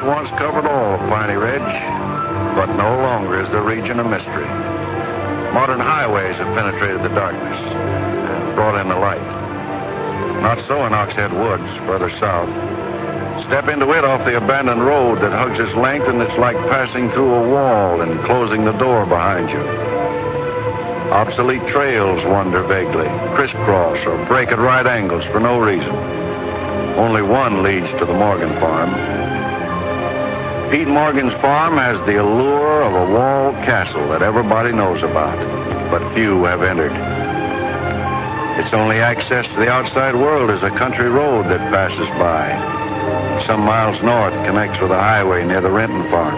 once covered all of Piney Ridge, but no longer is the region a mystery. Modern highways have penetrated the darkness and brought in the light. Not so in Oxhead Woods, further south. Step into it off the abandoned road that hugs its length, and it's like passing through a wall and closing the door behind you. Obsolete trails wander vaguely, crisscross or break at right angles for no reason. Only one leads to the Morgan farm. Pete Morgan's farm has the allure of a walled castle that everybody knows about, but few have entered. Its only access to the outside world is a country road that passes by. Some miles north connects with a highway near the Renton farm.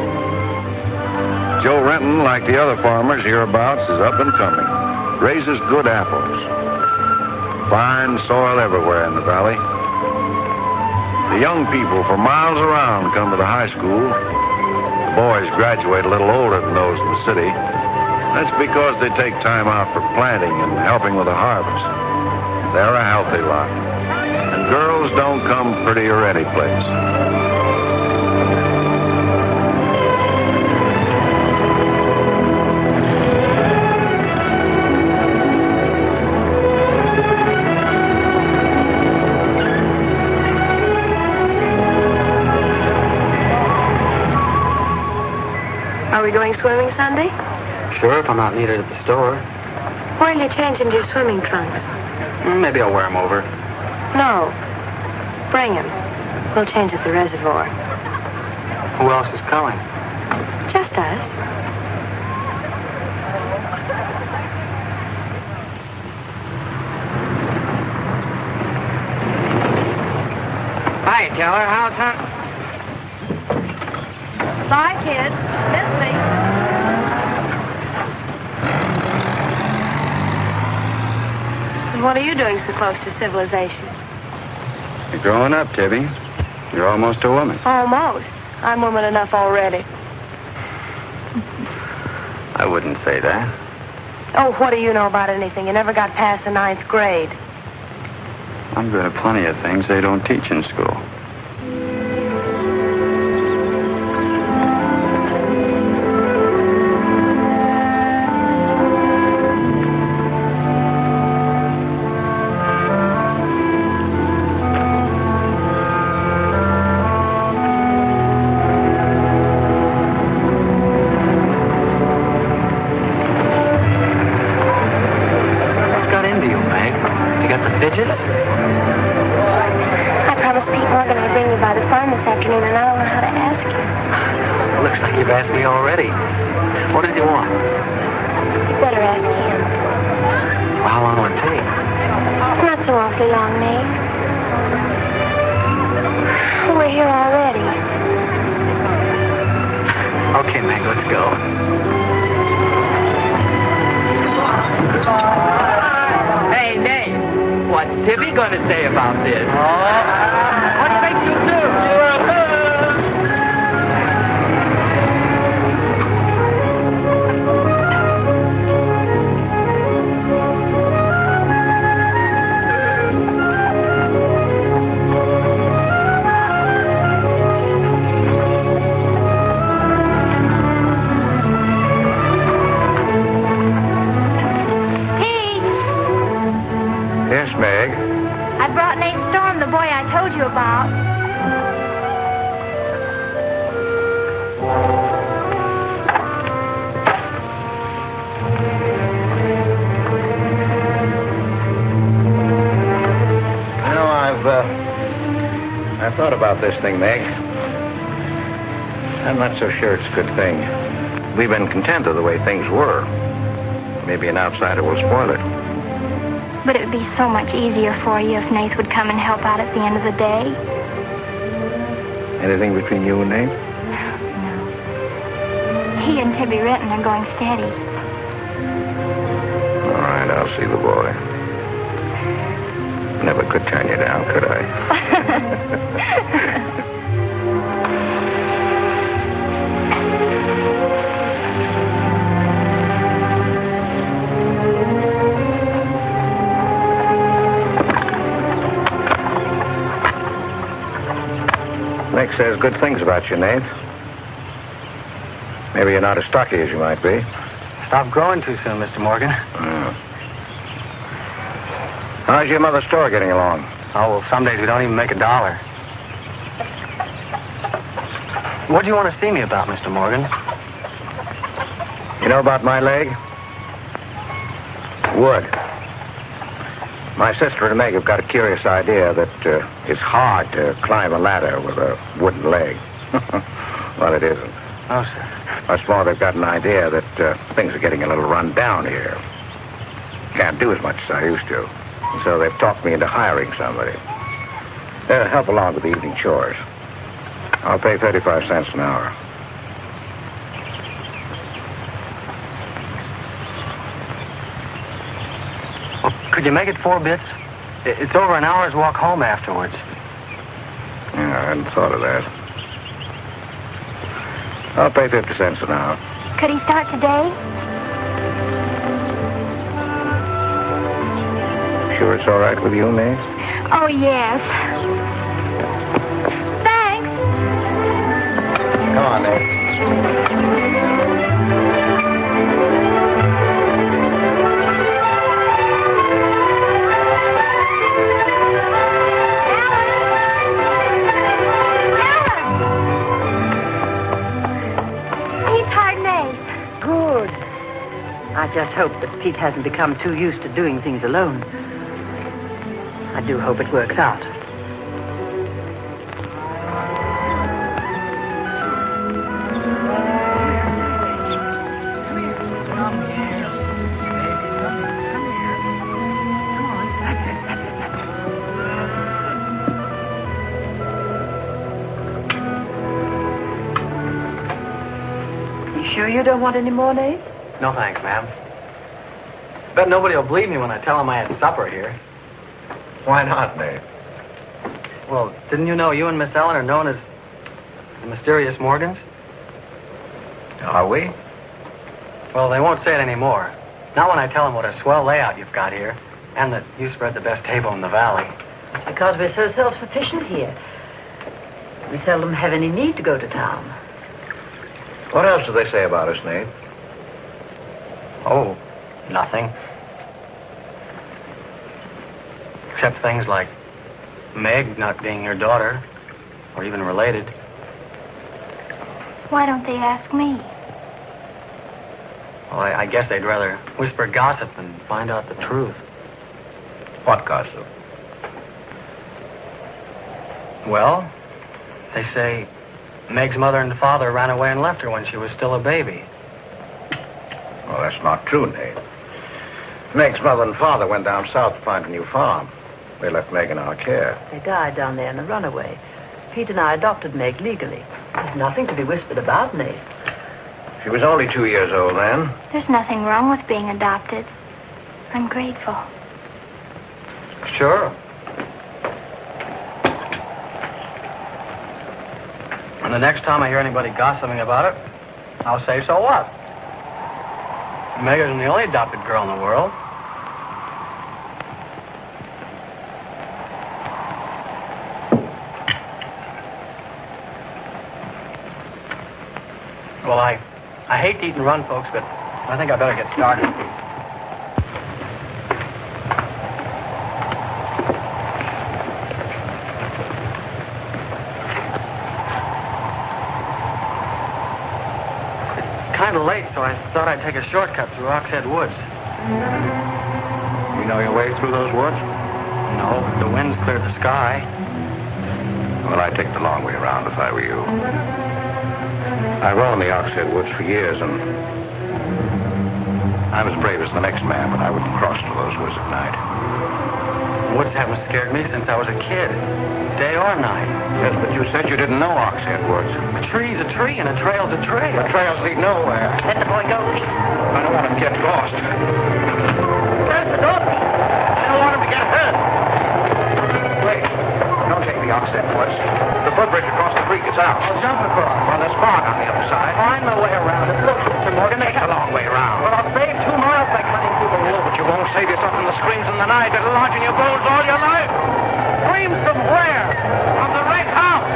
Joe Renton, like the other farmers hereabouts, is up and coming. Raises good apples. Fine soil everywhere in the valley. The young people for miles around come to the high school. The boys graduate a little older than those in the city. That's because they take time out for planting and helping with the harvest. They're a healthy lot. And girls don't come prettier any place. Are we going swimming Sunday? Sure, if I'm not needed at the store. Where'll you change into your swimming trunks? Maybe I'll wear them over. No. Bring them. We'll change at the reservoir. Who else is coming? Just us. Hi, Teller. How's that? Bye, kids. Miss me. And what are you doing so close to civilization? You're growing up, Tibby. You're almost a woman. Almost. I'm woman enough already. I wouldn't say that. Oh, what do you know about anything? You never got past the 9th grade. I'm good at plenty of things they don't teach in school. I promised Pete Morgan I'd bring you by the farm this afternoon, and I don't know how to ask you. Looks like you've asked me already. What does he want? You better ask him. Well, how long will it take? Not so awfully long, Meg. We're here already. Okay, Meg, let's go. Hey, Nate. What's Tibby going to say about this? What do you think you'll do? Yes, Meg. I brought Nate Storm, the boy I told you about. You know, I've thought about this thing, Meg. I'm not so sure it's a good thing. We've been content of the way things were. Maybe an outsider will spoil it. But it would be so much easier for you if Nate would come and help out at the end of the day. Anything between you and Nate? No. He and Tibby Renton are going steady. All right, I'll see the boy. Never could turn you down, could I? Nick says good things about you, Nate. Maybe you're not as stocky as you might be. Stop growing too soon, Mr. Morgan. How's your mother's store getting along? Oh, well, some days we don't even make $1. What do you want to see me about, Mr. Morgan? You know about my leg? Wood. My sister and Meg have got a curious idea that it's hard to climb a ladder with a wooden leg. Well, it isn't. Oh, sir. What's more, they've got an idea that things are getting a little run down here. Can't do as much as I used to. And so they've talked me into hiring somebody. They'll help along with the evening chores. I'll pay 35 cents an hour. Well, could you make it 4 bits? It's over an hour's walk home afterwards. Yeah, I hadn't thought of that. I'll pay 50 cents an hour. Could he start today? Sure it's all right with you, May? Oh, yes. Thanks. Come on, Nate. I just hope that Pete hasn't become too used to doing things alone. I do hope it works out. You sure you don't want any more, Nate? No, thanks, ma'am. Bet nobody will believe me when I tell them I had supper here. Why not, Nate? Well, didn't you know you and Miss Ellen are known as the mysterious Morgans? Are we? Well, they won't say it anymore. Not when I tell them what a swell layout you've got here, and that you spread the best table in the valley. It's because we're so self-sufficient here. We seldom have any need to go to town. What else do they say about us, Nate? Oh, nothing. Except things like Meg not being your daughter, or even related. Why don't they ask me? Well, I guess they'd rather whisper gossip than find out the truth. What gossip? Well, they say Meg's mother and father ran away and left her when she was still a baby. Well, that's not true, Nate. Meg's mother and father went down south to find a new farm. They left Meg in our care. They died down there in a runaway. Pete and I adopted Meg legally. There's nothing to be whispered about, Nate. She was only 2 years old then. There's nothing wrong with being adopted. I'm grateful. Sure. And the next time I hear anybody gossiping about it, I'll say, so what? Meg isn't the only adopted girl in the world. Well, I hate to eat and run, folks, but I think I better get started. It's kind of late, so I thought I'd take a shortcut through Oxhead Woods. You know your way through those woods? No, the wind's cleared the sky. Well, I'd take the long way around if I were you. I roamed the Oxhead Woods for years, and I'm as brave as the next man, but I wouldn't cross to those woods at night. Woods haven't scared me since I was a kid, day or night. Yes, but you said you didn't know Oxhead Woods. A tree's a tree, and a trail's a trail. The trails lead nowhere. Let the boy go, Pete. I don't want him to get lost. Close the door, Pete. I don't want him to get hurt. Wait, don't take the Oxhead Woods. The footbridge across the creek is out. I'll jump across. Well, there's fog on the other side. Find my way around it. Look, Mr. Morgan, Take the long way around. Well, I'll save 2 miles by cutting through the wood. But you won't save yourself from the screams in the night that'll lodge in your bones all your life. Screams from where? From the right house.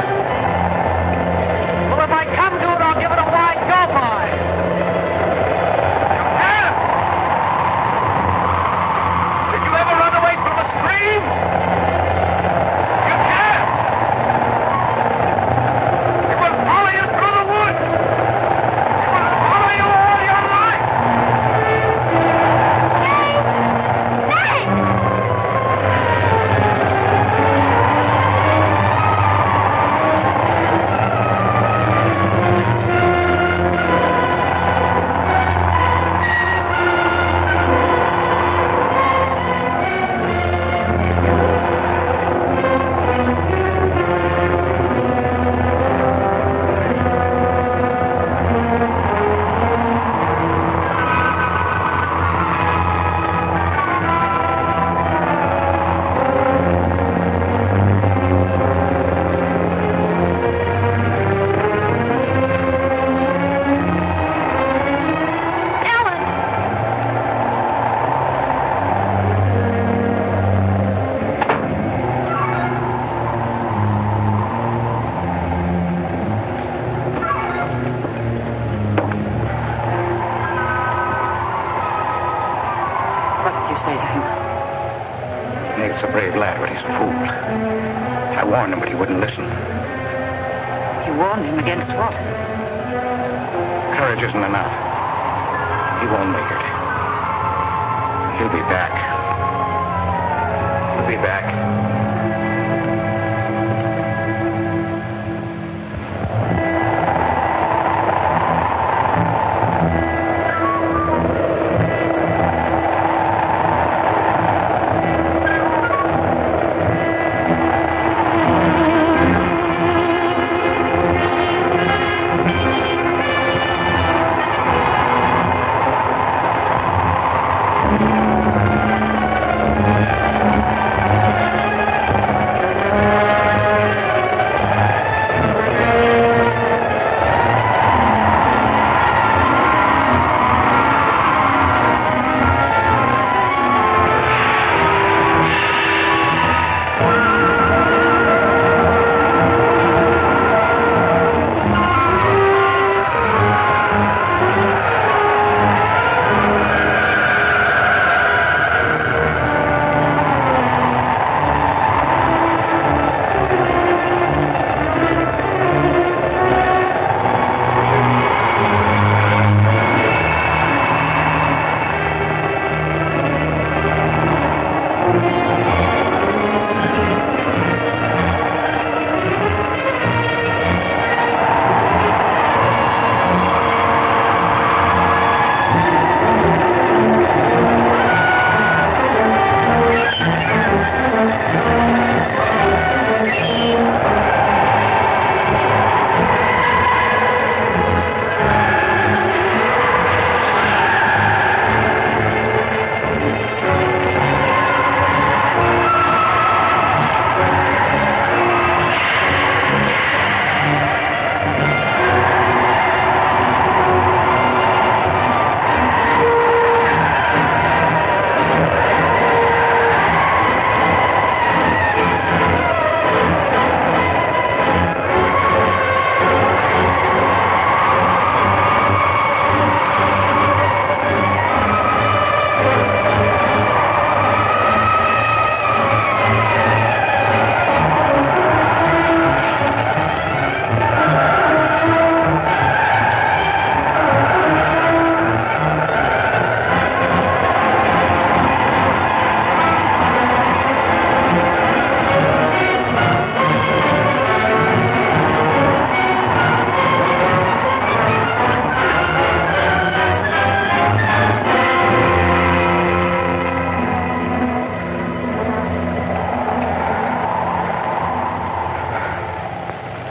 fool. I warned him, but he wouldn't listen. You warned him against what? Courage isn't enough. He won't make it. He'll be back. He'll be back.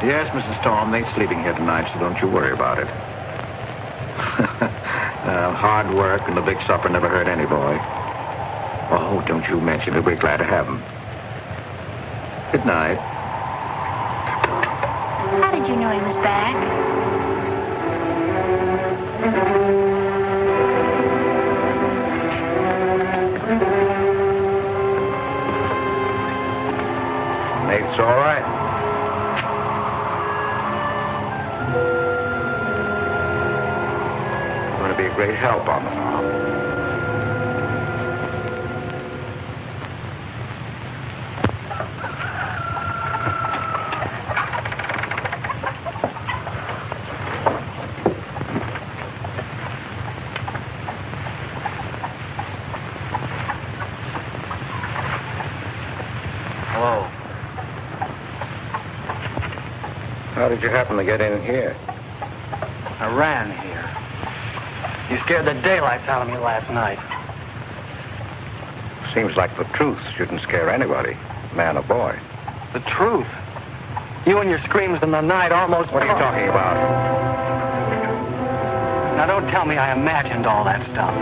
Yes, Mrs. Storm, they ain't sleeping here tonight, so don't you worry about it. Hard work and the big supper never hurt any boy. Oh, don't you mention it. We're glad to have him. Good night. How did you know he was back? Nate's all right. Going to be a great help on the farm. Hello. How did you happen to get in here? I ran here. You scared the daylights out of me last night. Seems like the truth shouldn't scare anybody, man or boy. The truth? You and your screams in the night almost... What are you talking about? Now, don't tell me I imagined all that stuff.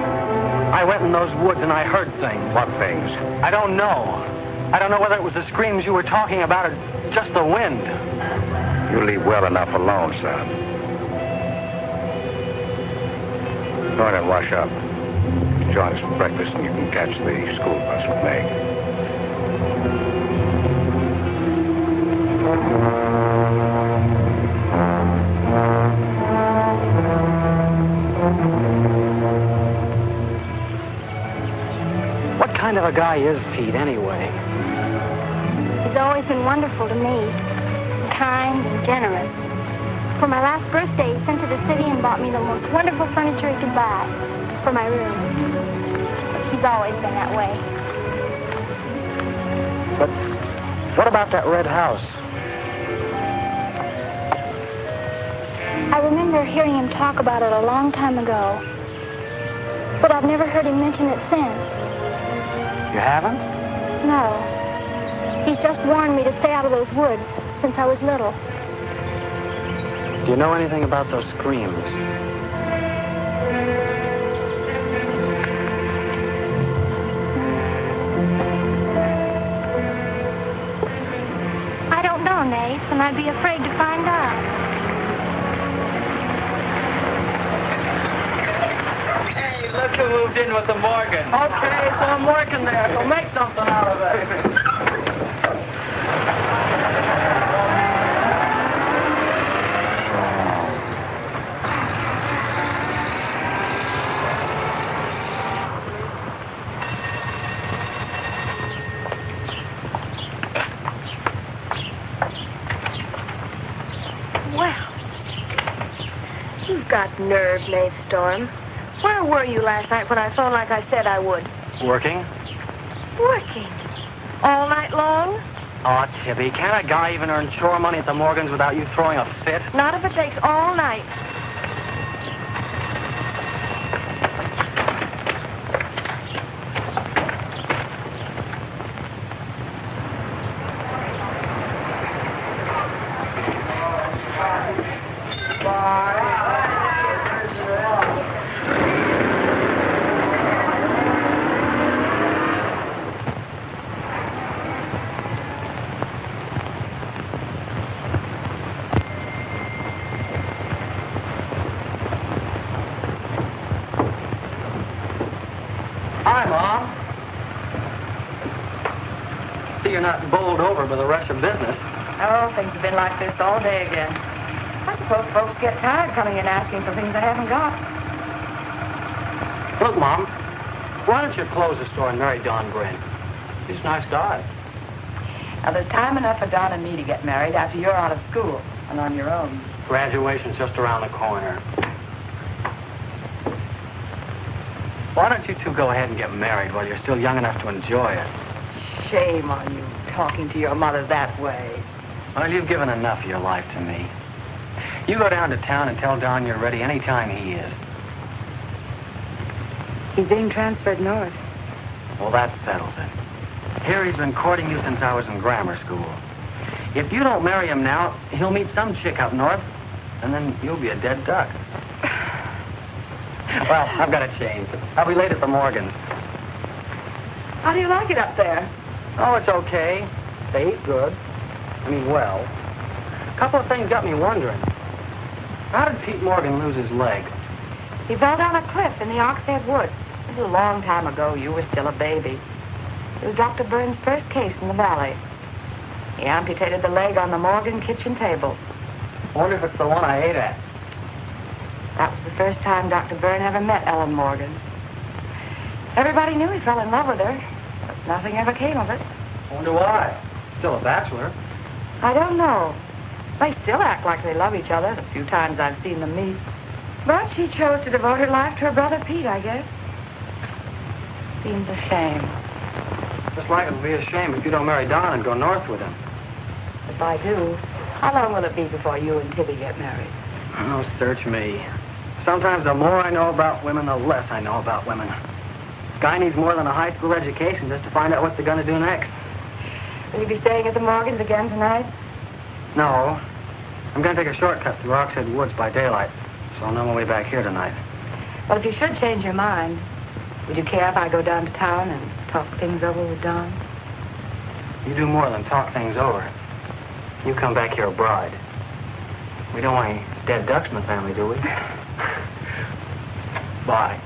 I went in those woods and I heard things. What things? I don't know. I don't know whether it was the screams you were talking about or just the wind. You leave well enough alone, son. Go in and wash up. Join us for breakfast and you can catch the school bus with Meg. What kind of a guy is Pete, anyway? always been wonderful to me. Kind and generous. For my last birthday, he sent to the city and bought me the most wonderful furniture he could buy for my room. He's always been that way. But what about that red house? I remember hearing him talk about it a long time ago. But I've never heard him mention it since. You haven't? No. He's just warned me to stay out of those woods since I was little. Do you know anything about those screams? I don't know, Nath, and I'd be afraid to find out. Look who moved in with the Morgan. Okay, so I'm working there, so make something out of it. You've got nerve, Nath Storm. Where were you last night when I phoned like I said I would? Working? Working. All night long? Oh, Tibby, can't a guy even earn chore money at the Morgans without you throwing a fit? Not if it takes all night. Hi, Mom. See, you're not bowled over by the rush of business. Oh, things have been like this all day again. I suppose folks get tired coming in asking for things they haven't got. Look, Mom, why don't you close the store and marry Don Bryn? He's a nice guy. Now, there's time enough for Don and me to get married after you're out of school and on your own. Graduation's just around the corner. Why don't you two go ahead and get married while you're still young enough to enjoy it? Shame on you talking to your mother that way. Well, you've given enough of your life to me. You go down to town and tell Don you're ready any time he is. He's being transferred north. Well, that settles it. Here he's been courting you since I was in grammar school. If you don't marry him now, he'll meet some chick up north, and then you'll be a dead duck. Well, I've got to change. I'll be late at the Morgans. How do you like it up there? Oh, it's okay. They eat good. I mean, well. A couple of things got me wondering. How did Pete Morgan lose his leg? He fell down a cliff in the Oxhead Woods. It was a long time ago. You were still a baby. It was Dr. Burns' first case in the valley. He amputated the leg on the Morgan kitchen table. I wonder if it's the one I ate at. That was the first time Dr. Byrne ever met Ellen Morgan. Everybody knew he fell in love with her, but nothing ever came of it. I wonder why. Still a bachelor. I don't know. They still act like they love each other, the few times I've seen them meet. But she chose to devote her life to her brother Pete, I guess. Seems a shame. Just like it would be a shame if you don't marry Don and go north with him. If I do, how long will it be before you and Tibby get married? Oh, search me. Sometimes the more I know about women, the less I know about women. Guy needs more than a high school education just to find out what they're going to do next. Will you be staying at the Morgans again tonight? No. I'm going to take a shortcut through Oxhead Woods by daylight, so I'll know my way back here tonight. Well, if you should change your mind, would you care if I go down to town and talk things over with Don? You do more than talk things over. You come back here a bride. We don't want any dead ducks in the family, do we? Bye.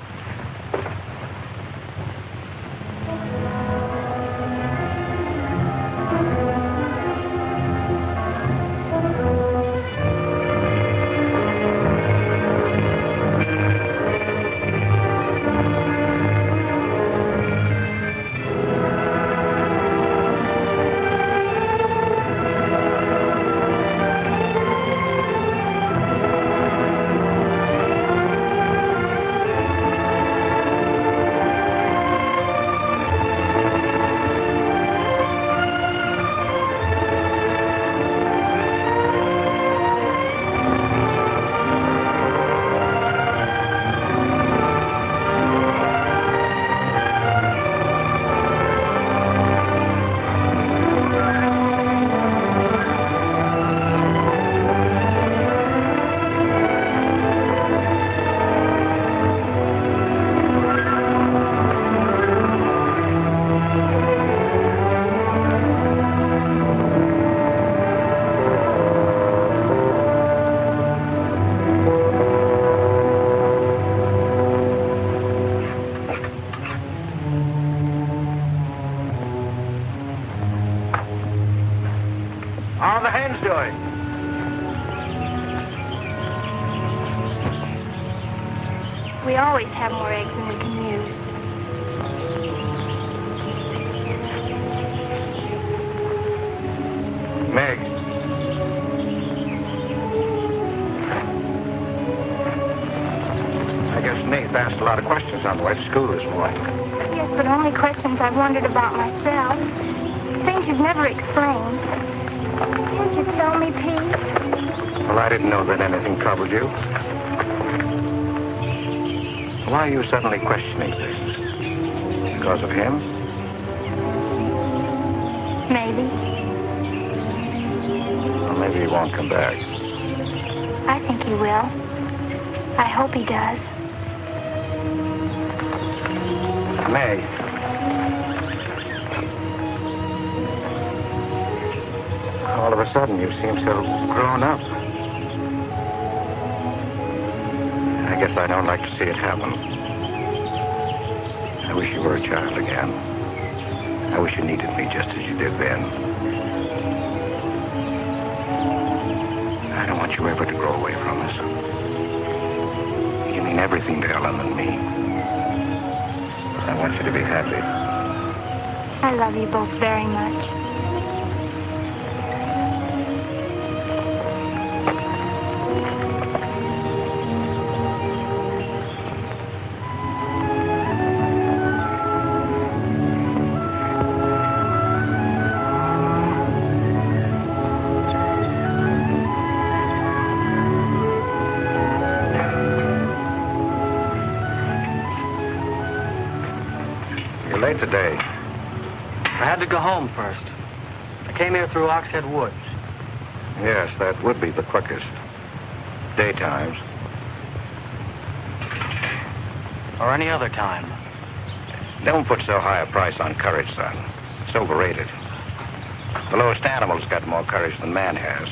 How are the hens doing? We always have more eggs than we can use. Meg. I guess Nate asked a lot of questions on the way to school this morning. Yes, but only questions I've wondered about myself. Things you've never explained. Can't you tell me, Pete? Well, I didn't know that anything troubled you. Why are you suddenly questioning things? Because of him? Maybe. Well, maybe he won't come back. I think he will. I hope he does. Meg. All of a sudden, you seem so grown up. I guess I don't like to see it happen. I wish you were a child again. I wish you needed me just as you did then. I don't want you ever to grow away from us. You mean everything to Ellen and me. I want you to be happy. I love you both very much. Late today. I had to go home first. I came here through Oxhead Woods. Yes, that would be the quickest. Daytimes. Or any other time. Don't put so high a price on courage, son. It's overrated. The lowest animal's got more courage than man has.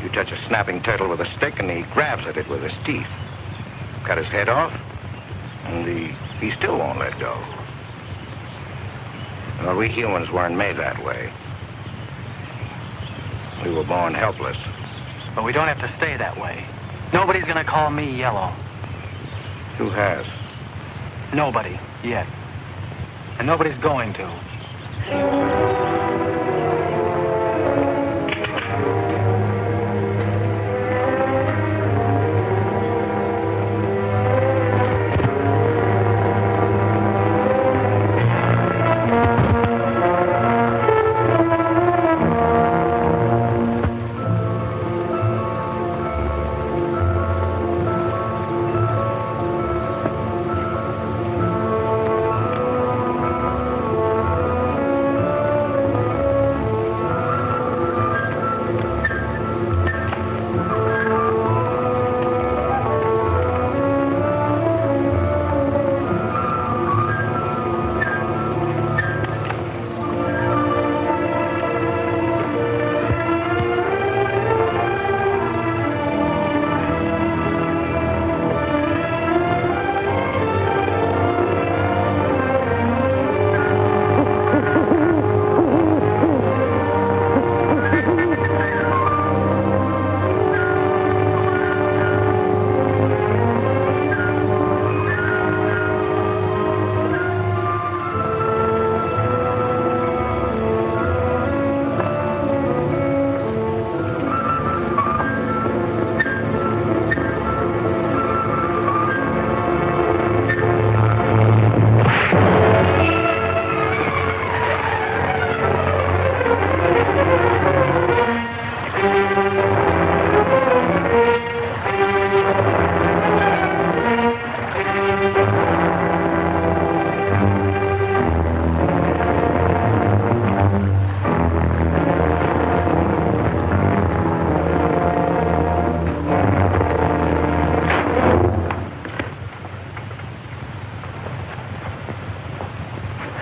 You touch a snapping turtle with a stick and he grabs at it with his teeth. Cut his head off, and he still won't let go. Well, we humans weren't made that way. We were born helpless. But we don't have to stay that way. Nobody's gonna call me yellow. Who has? Nobody, yet. And nobody's going to.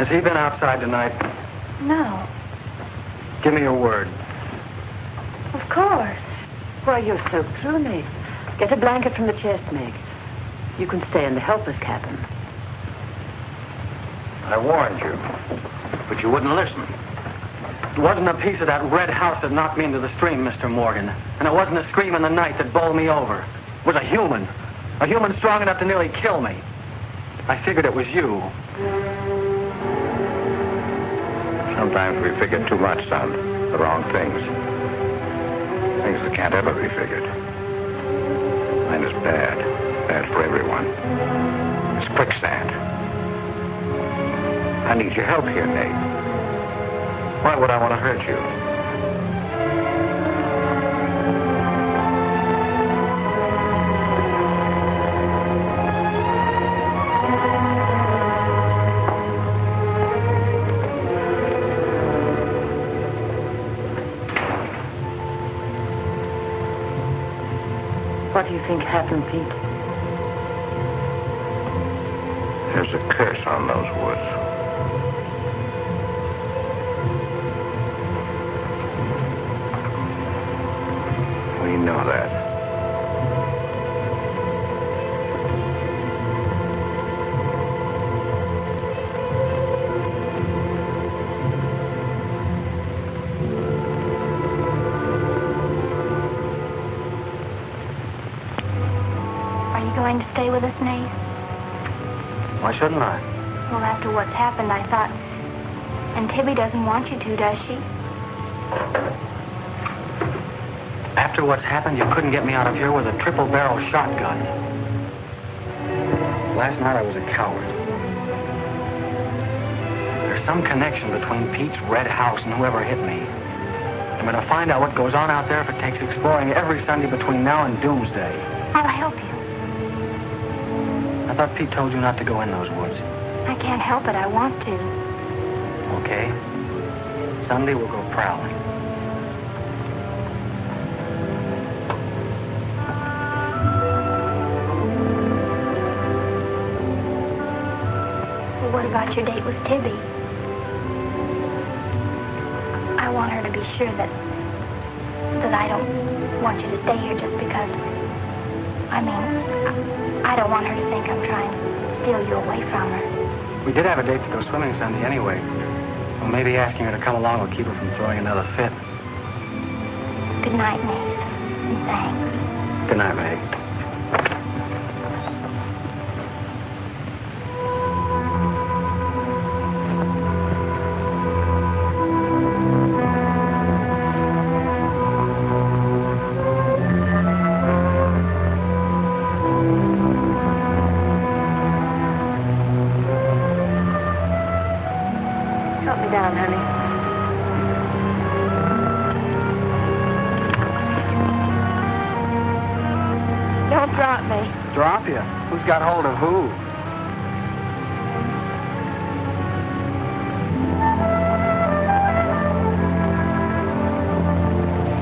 Has he been outside tonight? No. Give me your word. Of course. Why, you're soaked through, Meg. Get a blanket from the chest, Meg. You can stay in the helper's cabin. I warned you, but you wouldn't listen. It wasn't a piece of that red house that knocked me into the stream, Mr. Morgan. And it wasn't a scream in the night that bowled me over. It was a human strong enough to nearly kill me. I figured it was you. Sometimes we figure too much, son. The wrong things. Things that can't ever be figured. Mine is bad. Bad for everyone. It's quicksand. I need your help here, Nate. Why would I want to hurt you? What do you think happened, Pete? There's a curse on those woods. We know that. Are you going to stay with us, Nate? Why shouldn't I? Well, after what's happened, I thought... And Tibby doesn't want you to, does she? After what's happened, you couldn't get me out of here with a triple-barrel shotgun. Last night I was a coward. There's some connection between Pete's red house and whoever hit me. I'm going to find out what goes on out there if it takes exploring every Sunday between now and doomsday. I'll help you. I thought Pete told you not to go in those woods. I can't help it. I want to. Okay. Sunday we'll go prowling. Well, what about your date with Tibby? I want her to be sure that I don't want you to stay here just because... I don't want her to think I'm trying to steal you away from her. We did have a date to go swimming Sunday anyway. So maybe asking her to come along will keep her from throwing another fit. Good night, Nate. And thanks. Good night, Meg. Drop you? Who's got hold of who?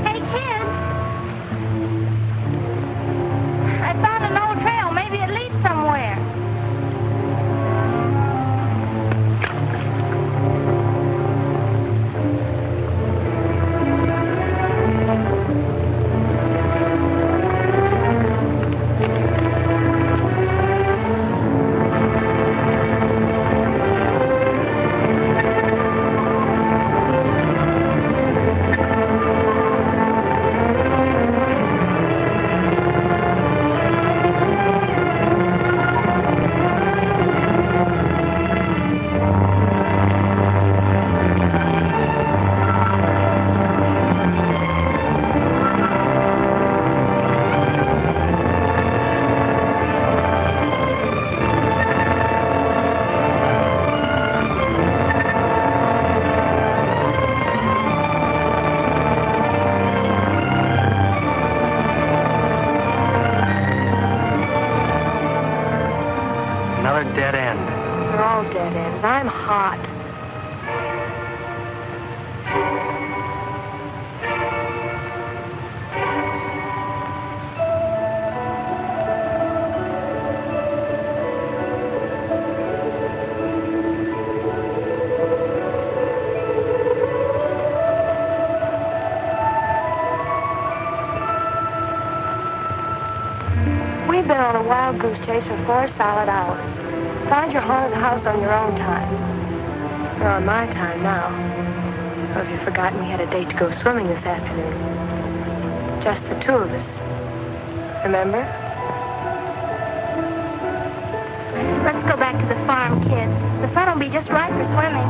Hey, kids! I found an old trail. Maybe it leads somewhere. Dead end. They're all dead ends. I'm hot. We've been on a wild goose chase for 4 solid hours. Find your haunted house on your own time. You're on my time now. Or have you forgotten we had a date to go swimming this afternoon? Just the two of us. Remember? Let's go back to the farm, kids. The sun will be just right for swimming.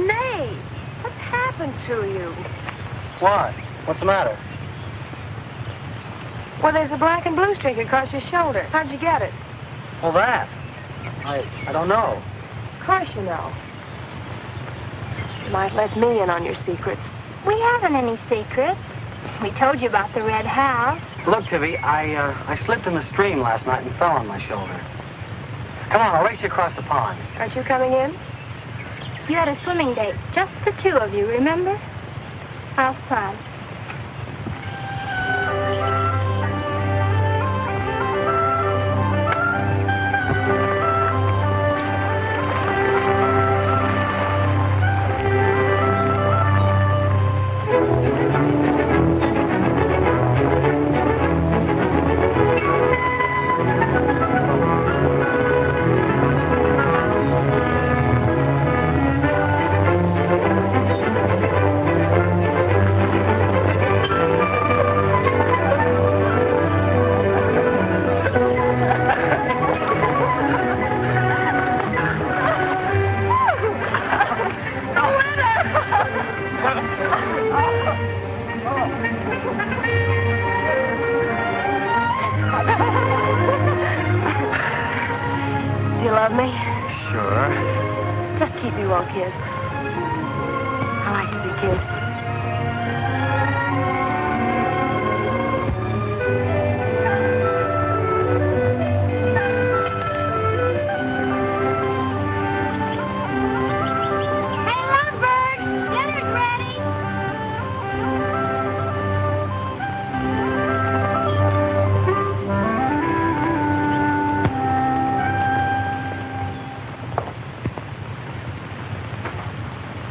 Nate, what's happened to you? What? What's the matter? Well, there's a black and blue streak across your shoulder. How'd you get it? Well, that. I don't know. Of course you know. You might let me in on your secrets. We haven't any secrets. We told you about the red house. Look, Tibby, I slipped in the stream last night and fell on my shoulder. Come on, I'll race you across the pond. Aren't you coming in? You had a swimming date. Just the two of you, remember? How's fun?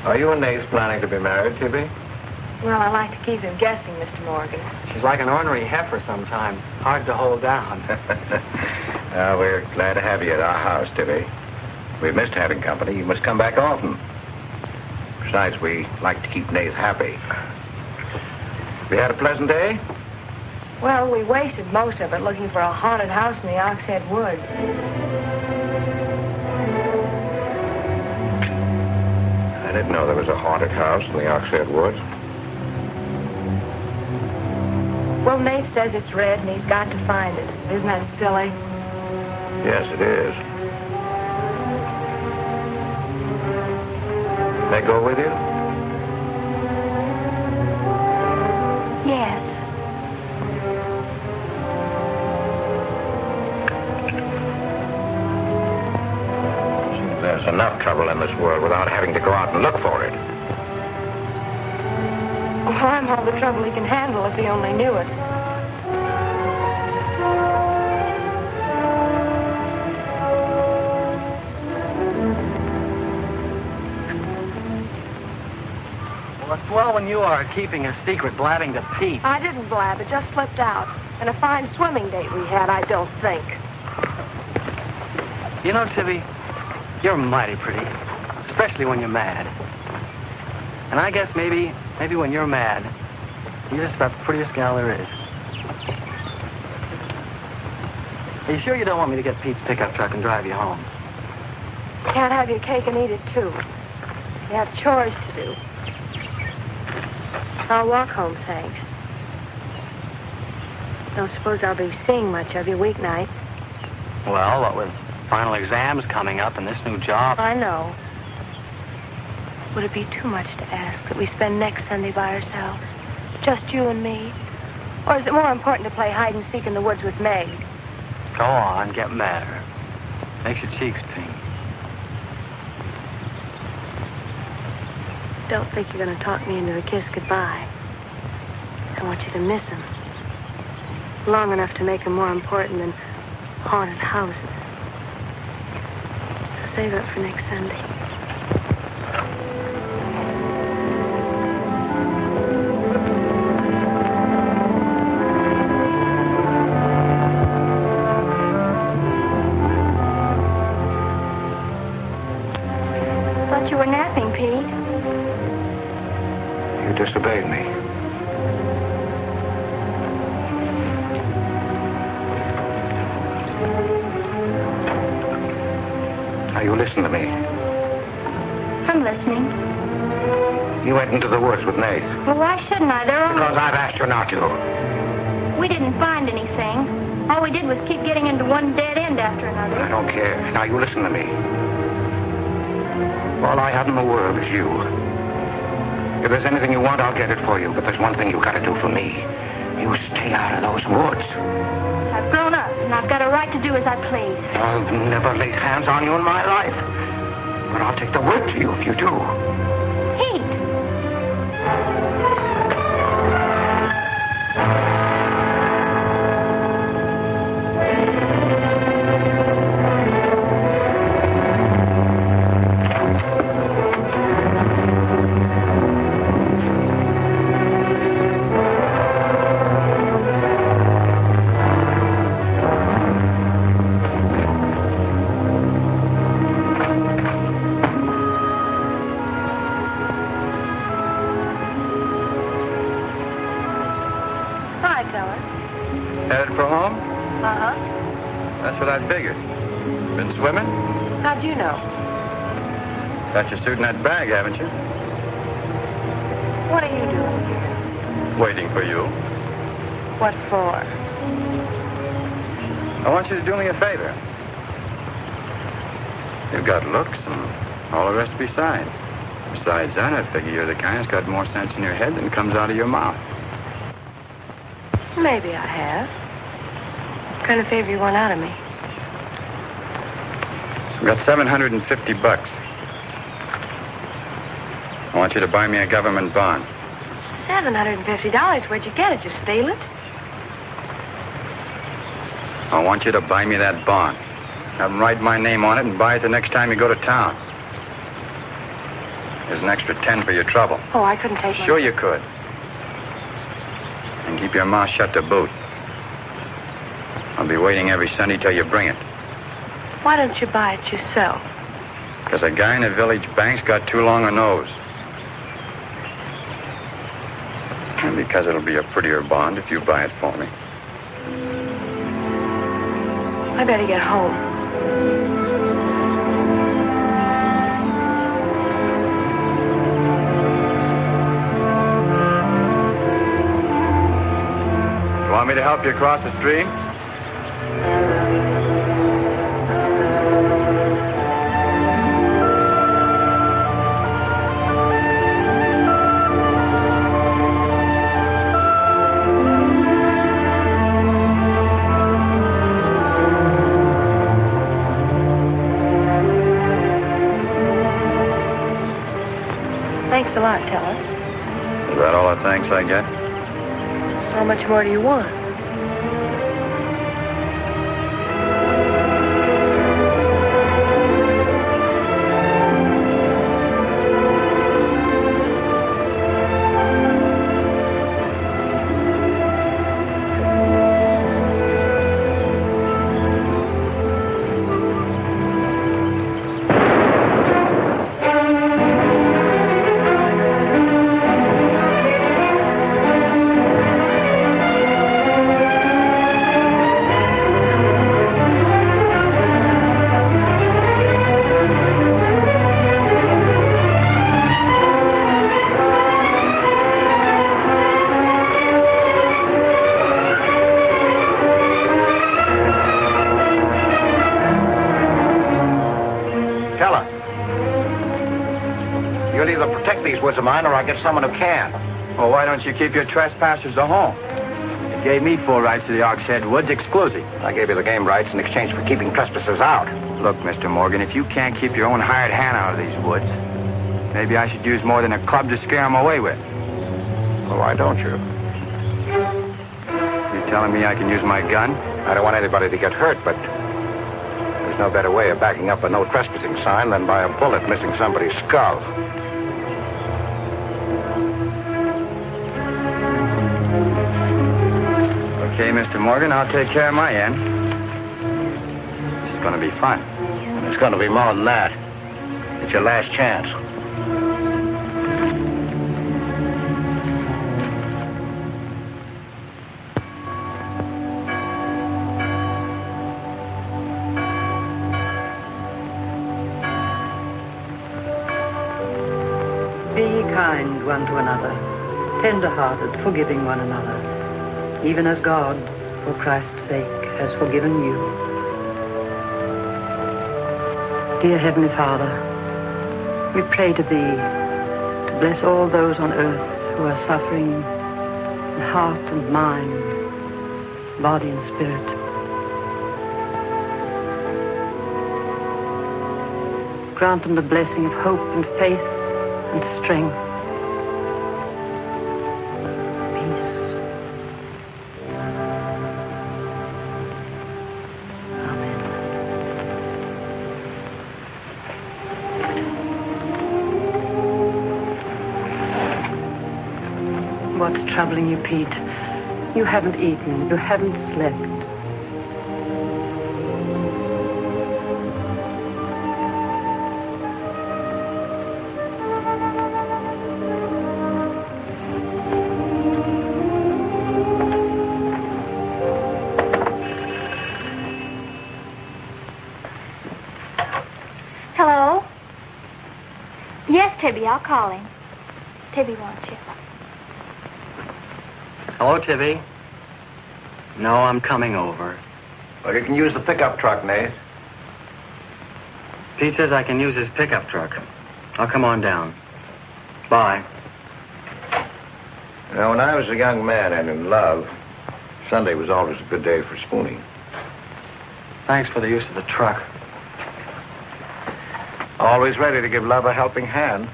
Are you and Nate planning to be married, Tibby? Well, I like to keep him guessing, Mr. Morgan. She's like an ornery heifer sometimes. Hard to hold down. We're glad to have you at our house, Tibby. We've missed having company. You must come back often. Besides, we like to keep Nate happy. We had a pleasant day? Well, we wasted most of it looking for a haunted house in the Oxhead Woods. I didn't know there was a haunted house in the Oxhead Woods. Well, Nate says it's red and he's got to find it. Isn't that silly? Yes, it is. May I go with you? Yes. There's enough trouble in this world without having to go out and look for it. Well, I'm all the trouble he can handle if he only knew it. Well, it's well when you are keeping a secret, blabbing to Pete. I didn't blab. It just slipped out. And a fine swimming date we had, I don't think. You know, Tibby, you're mighty pretty, especially when you're mad. And I guess maybe when you're mad, you're just about the prettiest gal there is. Are you sure you don't want me to get Pete's pickup truck and drive you home? Can't have your cake and eat it, too. You have chores to do. I'll walk home, thanks. Don't suppose I'll be seeing much of you weeknights. Well, what with final exams coming up and this new job. I know. Would it be too much to ask that we spend next Sunday by ourselves? Just you and me? Or is it more important to play hide and seek in the woods with Meg? Go on, get madder. Makes your cheeks pink. Don't think you're going to talk me into a kiss goodbye. I want you to miss him. Long enough to make him more important than haunted houses. So save it for next Sunday. you were napping, Pete. You disobeyed me. Now, you listen to me. I'm listening. You went into the woods with Nate. Well, why shouldn't I? They're only... Because I've asked you not to. We didn't find anything. All we did was keep getting into one dead end after another. I don't care. Now, you listen to me. All I have in the world is you. If there's anything you want, I'll get it for you. But there's one thing you've got to do for me. You stay out of those woods. I've grown up, and I've got a right to do as I please. I've never laid hands on you in my life. But I'll take the word to you if you do. Pete! Headed for home? Uh-huh. That's what I figured. Been swimming? How'd you know? Got your suit in that bag, haven't you? What are you doing here? Waiting for you. What for? I want you to do me a favor. You've got looks and all the rest besides. Besides that, I figure you're the kind that's got more sense in your head than comes out of your mouth. Maybe I have. What kind of favor you want out of me? I've got $750. I want you to buy me a government bond. $750? Where'd you get it? You steal it? I want you to buy me that bond. Have them write my name on it and buy it the next time you go to town. There's an extra 10 for your trouble. Oh, I couldn't take it. Sure you could. And keep your mouth shut to boot. I'll be waiting every Sunday till you bring it. Why don't you buy it yourself? Because a guy in the village bank's got too long a nose. And because it'll be a prettier bond if you buy it for me. I better get home. You want me to help you across the stream? Thanks a lot, Teller. Is that all the thanks I get? How much more do you want? Woods of mine, or I'll get someone who can. Well, why don't you keep your trespassers at home? You gave me full rights to the Ox Head Woods exclusive. I gave you the game rights in exchange for keeping trespassers out. Look, Mr. Morgan, if you can't keep your own hired hand out of these woods, maybe I should use more than a club to scare them away with. Well, why don't you? You telling me I can use my gun? I don't want anybody to get hurt, but there's no better way of backing up a no trespassing sign than by a bullet missing somebody's skull. Okay, Mr. Morgan, I'll take care of my end. This is going to be fun. It's going to be more than that. It's your last chance. Be kind one to another, tender-hearted, forgiving one another, even as God, for Christ's sake, has forgiven you. Dear Heavenly Father, we pray to Thee to bless all those on earth who are suffering in heart and mind, body and spirit. Grant them the blessing of hope and faith and strength. Peace. What's troubling you, Pete? You haven't eaten. You haven't slept. Hello? Yes, Tibby, I'll call him. Tibby wants you. Hello, Tibby. No, I'm coming over. Well, you can use the pickup truck, Nate. Pete says I can use his pickup truck. I'll come on down. Bye. You know, when I was a young man and in love, Sunday was always a good day for spooning. Thanks for the use of the truck. Always ready to give love a helping hand.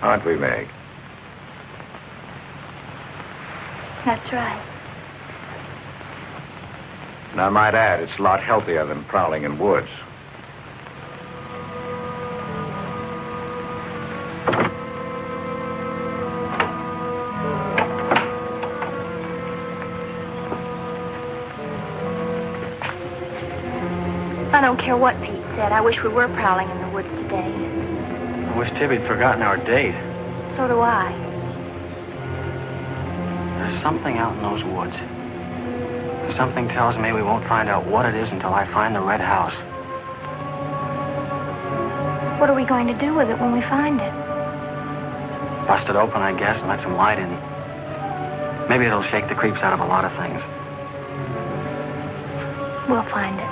Aren't we, Meg? That's right. And I might add, it's a lot healthier than prowling in woods. I don't care what Pete said. I wish we were prowling in the woods today. I wish Tibby'd forgotten our date. So do I. There's something out in those woods. Something tells me we won't find out what it is until I find the red house. What are we going to do with it when we find it? Bust it open, I guess, and let some light in. Maybe it'll shake the creeps out of a lot of things. We'll find it.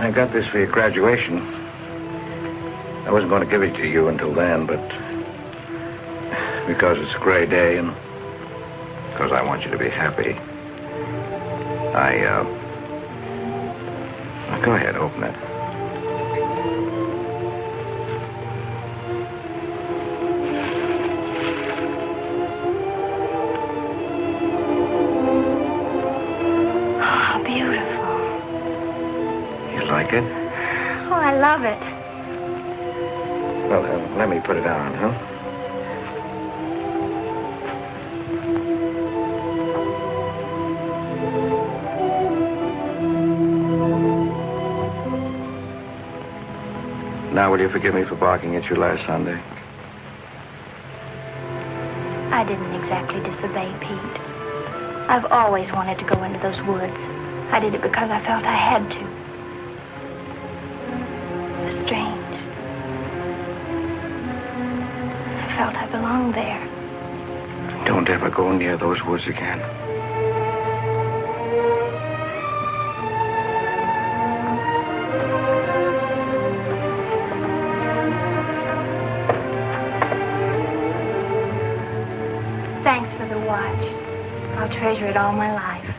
I got this for your graduation. I wasn't going to give it to you until then, but because it's a gray day and because I want you to be happy, go ahead, open it. Like it? Oh, I love it. Well, let me put it on, huh? Now, will you forgive me for barking at you last Sunday? I didn't exactly disobey Pete. I've always wanted to go into those woods. I did it because I felt I had to. Strange. I felt I belonged there. Don't ever go near those woods again. Thanks for the watch. I'll treasure it all my life.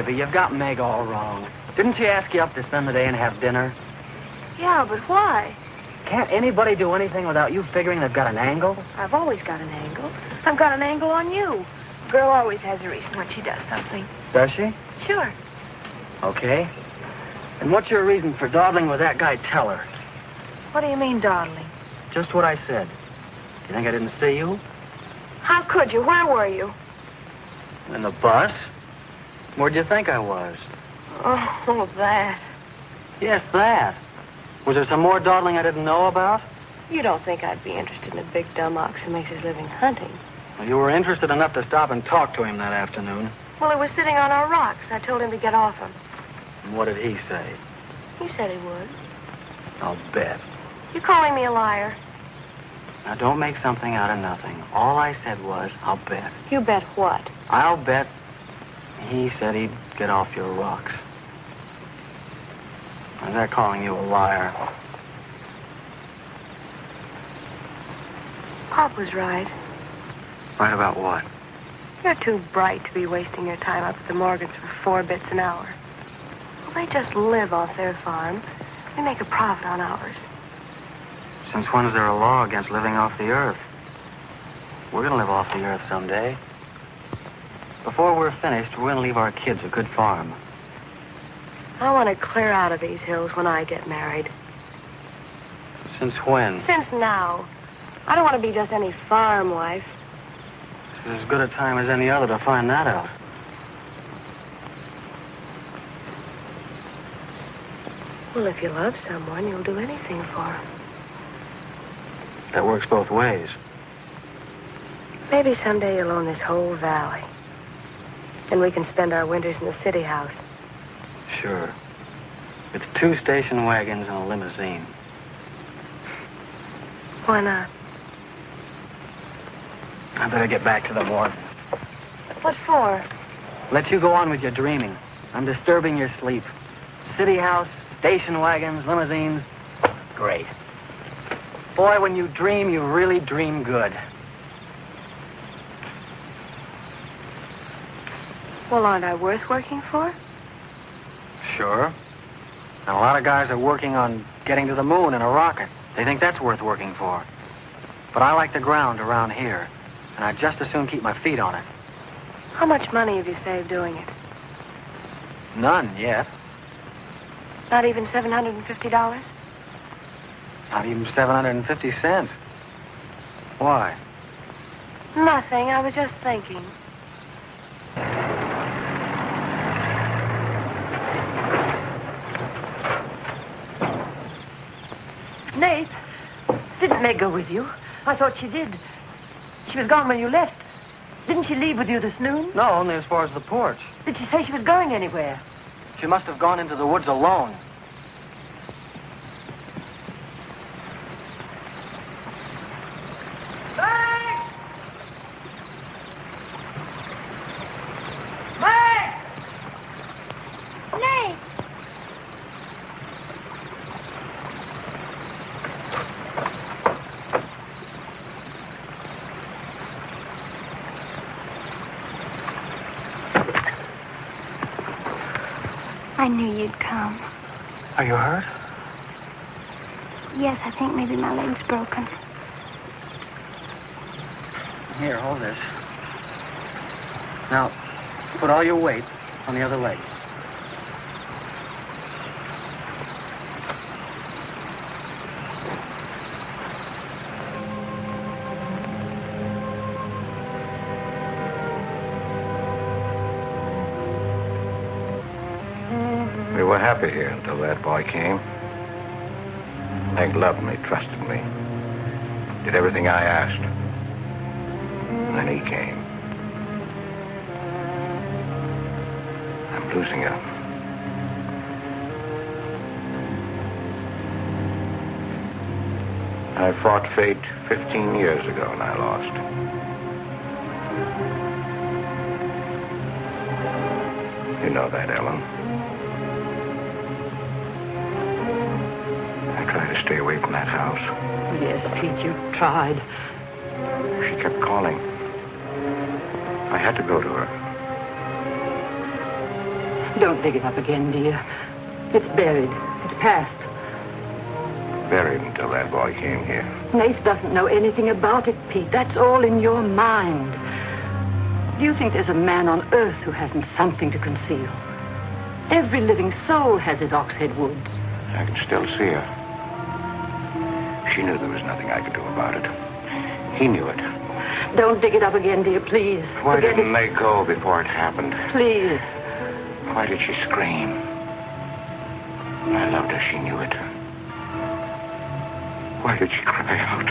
Tippy, you've got Meg all wrong. Didn't she ask you up to spend the day and have dinner? Yeah, but why? Can't anybody do anything without you figuring they've got an angle? I've always got an angle. I've got an angle on you. A girl always has a reason when she does something. Does she? Sure. Okay. And what's your reason for dawdling with that guy Teller? What do you mean, dawdling? Just what I said. You think I didn't see you? How could you? Where were you? In the bus? Where'd you think I was? Oh, that. Yes, that. Was there some more dawdling I didn't know about? You don't think I'd be interested in a big dumb ox who makes his living hunting? Well, you were interested enough to stop and talk to him that afternoon. Well, he was sitting on our rocks. I told him to get off him. And what did he say? He said he would. I'll bet. You calling me a liar? Now, don't make something out of nothing. All I said was, I'll bet. You bet what? I'll bet he said he'd get off your rocks. Is that calling you a liar? Pop was right. Right about what? You're too bright to be wasting your time up at the Morgans for 4 bits an hour. Well, they just live off their farm. We make a profit on ours. Since when is there a law against living off the earth? We're going to live off the earth someday. Before we're finished, we're going to leave our kids a good farm. I want to clear out of these hills when I get married. Since when? Since now. I don't want to be just any farm wife. It's as good a time as any other to find that out. Well, if you love someone, you'll do anything for him. That works both ways. Maybe someday you'll own this whole valley. And we can spend our winters in the city house. Sure. With 2 station wagons and a limousine. Why not? I better get back to the Morgans. What for? Let you go on with your dreaming. I'm disturbing your sleep. City house, station wagons, limousines. Great. Boy, when you dream, you really dream good. Well, aren't I worth working for? Sure. And a lot of guys are working on getting to the moon in a rocket. They think that's worth working for. But I like the ground around here, and I'd just as soon keep my feet on it. How much money have you saved doing it? None yet. Not even $750? Not even 750 cents. Why? Nothing. I was just thinking. Nate, didn't Meg go with you? I thought she did. She was gone when you left. Didn't she leave with you this noon? No, only as far as the porch. Did she say she was going anywhere? She must have gone into the woods alone. I knew you'd come. Are you hurt? Yes, I think maybe my leg's broken. Here, hold this. Now, put all your weight on the other leg. We were happy here until that boy came. Meg loved me, trusted me, did everything I asked. And then he came. I'm losing her. I fought fate 15 years ago and I lost. You know that, Ellen. I tried to stay away from that house. Yes, Pete, you tried. She kept calling. I had to go to her. Don't dig it up again, dear. It's buried. It's past. Buried until that boy came here. Nath doesn't know anything about it, Pete. That's all in your mind. Do you think there's a man on earth who hasn't something to conceal? Every living soul has his Oxhead Woods. I can still see her. She knew there was nothing I could do about it. He knew it. Don't dig it up again, dear, please. Why Forget didn't it. they go before it happened? Please. Why did she scream? I loved her. She knew it. Why did she cry out?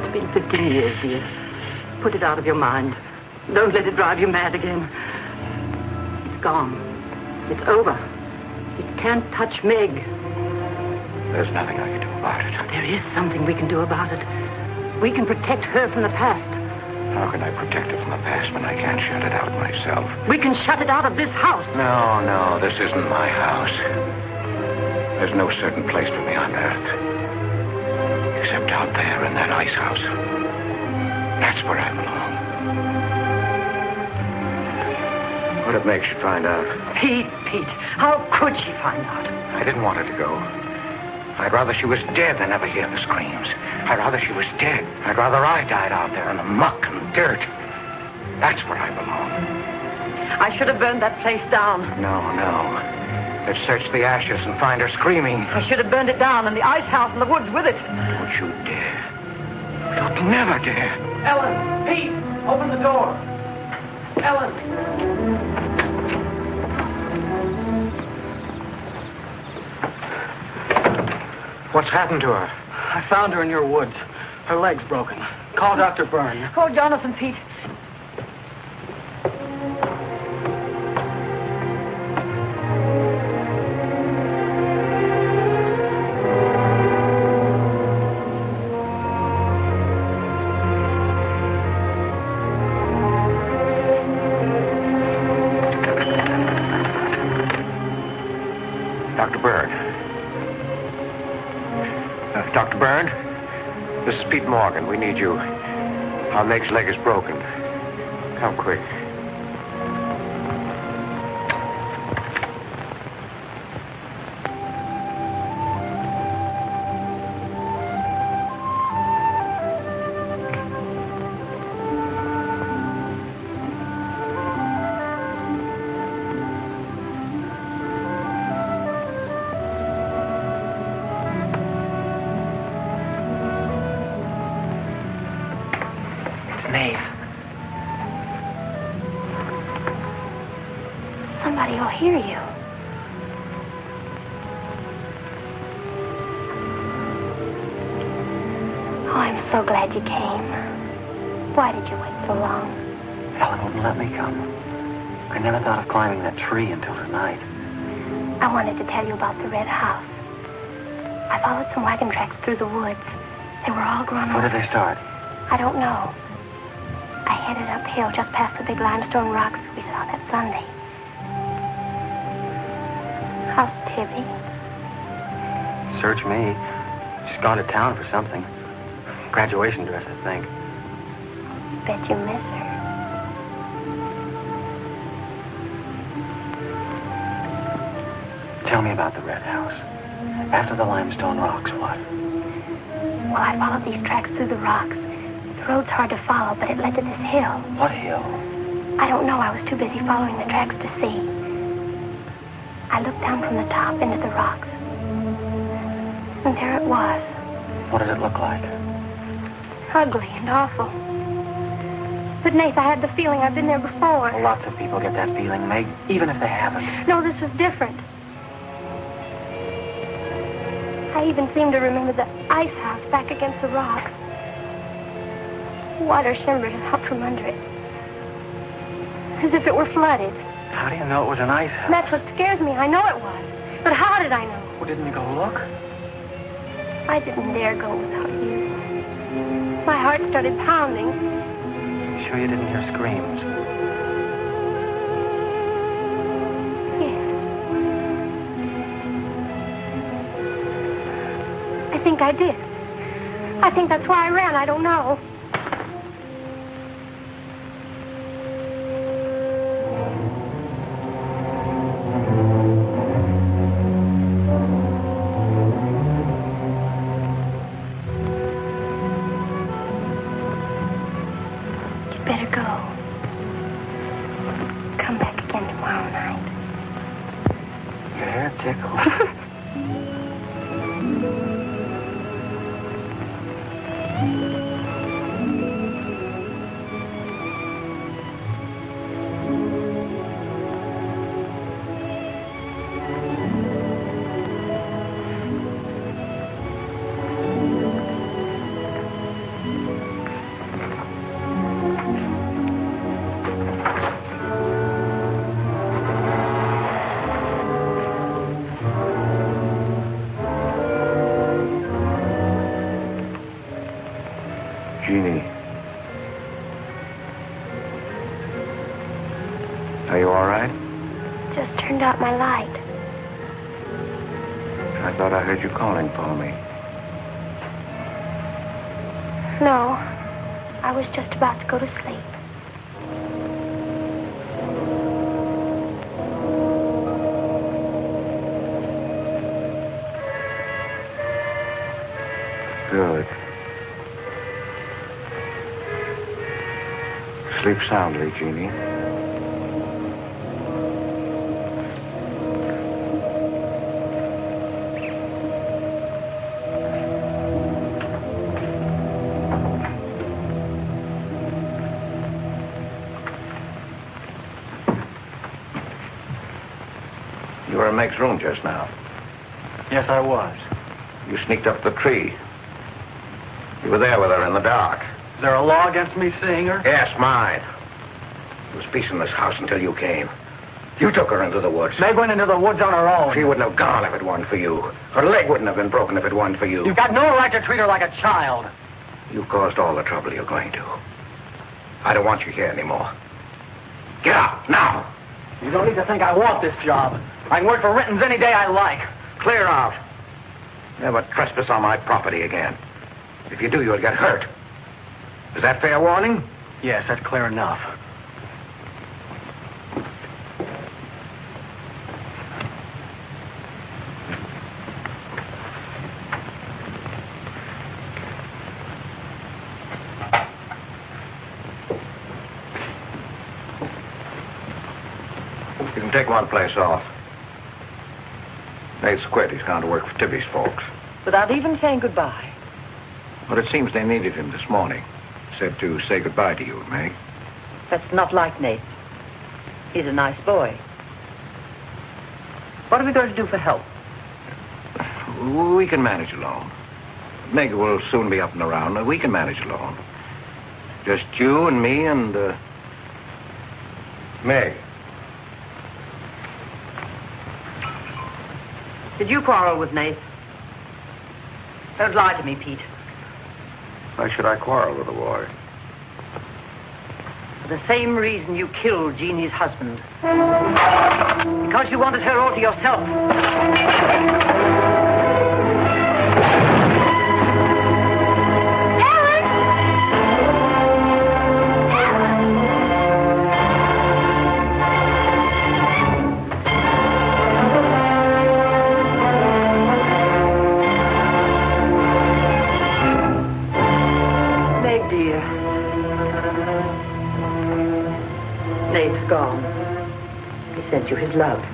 It's been 15 years, dear. Put it out of your mind. Don't let it drive you mad again. It's gone. It's over. It can't touch Meg. There's nothing I can do about it. There is something we can do about it. We can protect her from the past. How can I protect it from the past when I can't shut it out myself? We can shut it out of this house. No, this isn't my house. There's no certain place for me on earth. Except out there in that ice house. That's where I belong. What'd it make she find out? Pete, how could she find out? I didn't want her to go. I'd rather she was dead than ever hear the screams. I'd rather she was dead. I'd rather I died out there in the muck and dirt. That's where I belong. I should have burned that place down. No. Let's search the ashes and find her screaming. I should have burned it down and the ice house and the woods with it. Don't you dare. You'll never dare. Ellen, Pete, open the door. Ellen. What's happened to her? I found her in your woods. Her leg's broken. Call Dr. Byrne. Oh, Jonathan, Pete. Dr. Byrne. Dr. Byrne? This is Pete Morgan. We need you. Our Meg's leg is broken. Come quick. Somebody will hear you. Oh, I'm so glad you came. Why did you wait so long? Ellen wouldn't let me come. I never thought of climbing that tree until tonight. I wanted to tell you about the red house. I followed some wagon tracks through the woods. They were all grown Where over. did they start? I don't know. I headed uphill just past the big limestone rocks we saw that Sunday. How's Tibby? Search me. She's gone to town for something. Graduation dress, I think. Bet you miss her. Tell me about the red house. After the limestone rocks, what? Well, I followed these tracks through the rocks. The road's hard to follow, but it led to this hill. What hill? I don't know. I was too busy following the tracks to see. I looked down from the top into the rocks. And there it was. What did it look like? Ugly and awful. But, Nath, I had the feeling I've been there before. Well, lots of people get that feeling, Meg, even if they haven't. No, this was different. I even seem to remember the ice house back against the rocks. Water shimmered out from under it. As if it were flooded. How do you know it was an ice house? That's what scares me. I know it was. But how did I know? Well, didn't you go look? I didn't dare go without you. My heart started pounding. Sure you didn't hear screams? Yes. I think I did. I think that's why I ran. I don't know. tickle. Jeannie. Are you all right? Just turned out my light. I thought I heard you calling for me. No, I was just about to go to sleep. Good. Sleep soundly, Jeannie. You were in Meg's room just now. Yes, I was. You sneaked up the tree. You were there with her in the dark. Is there a law against me seeing her? Yes, mine. There was peace in this house until you came. You took her into the woods. Meg went into the woods on her own. She wouldn't have gone if it weren't for you. Her leg wouldn't have been broken if it weren't for you. You've got no right to treat her like a child. You caused all the trouble you're going to. I don't want you here anymore. Get out, now. You don't need to think I want this job. I can work for Renton's any day I like. Clear out. Never trespass on my property again. If you do, you'll get hurt. Is that fair warning? Yes, that's clear enough. You can take one place off. Nate's quit. He's gone to work for Tibby's folks. Without even saying goodbye. But it seems they needed him this morning. Said to say goodbye to you, Meg. That's not like Nate. He's a nice boy. What are we going to do for help? We can manage alone. Meg will soon be up and around. We can manage alone. Just you and me and, Meg. Did you quarrel with Nate? Don't lie to me, Pete. Why should I quarrel with the boy? For the same reason you killed Jeannie's husband. Because you wanted her all to yourself. Nate's gone. He sent you his love.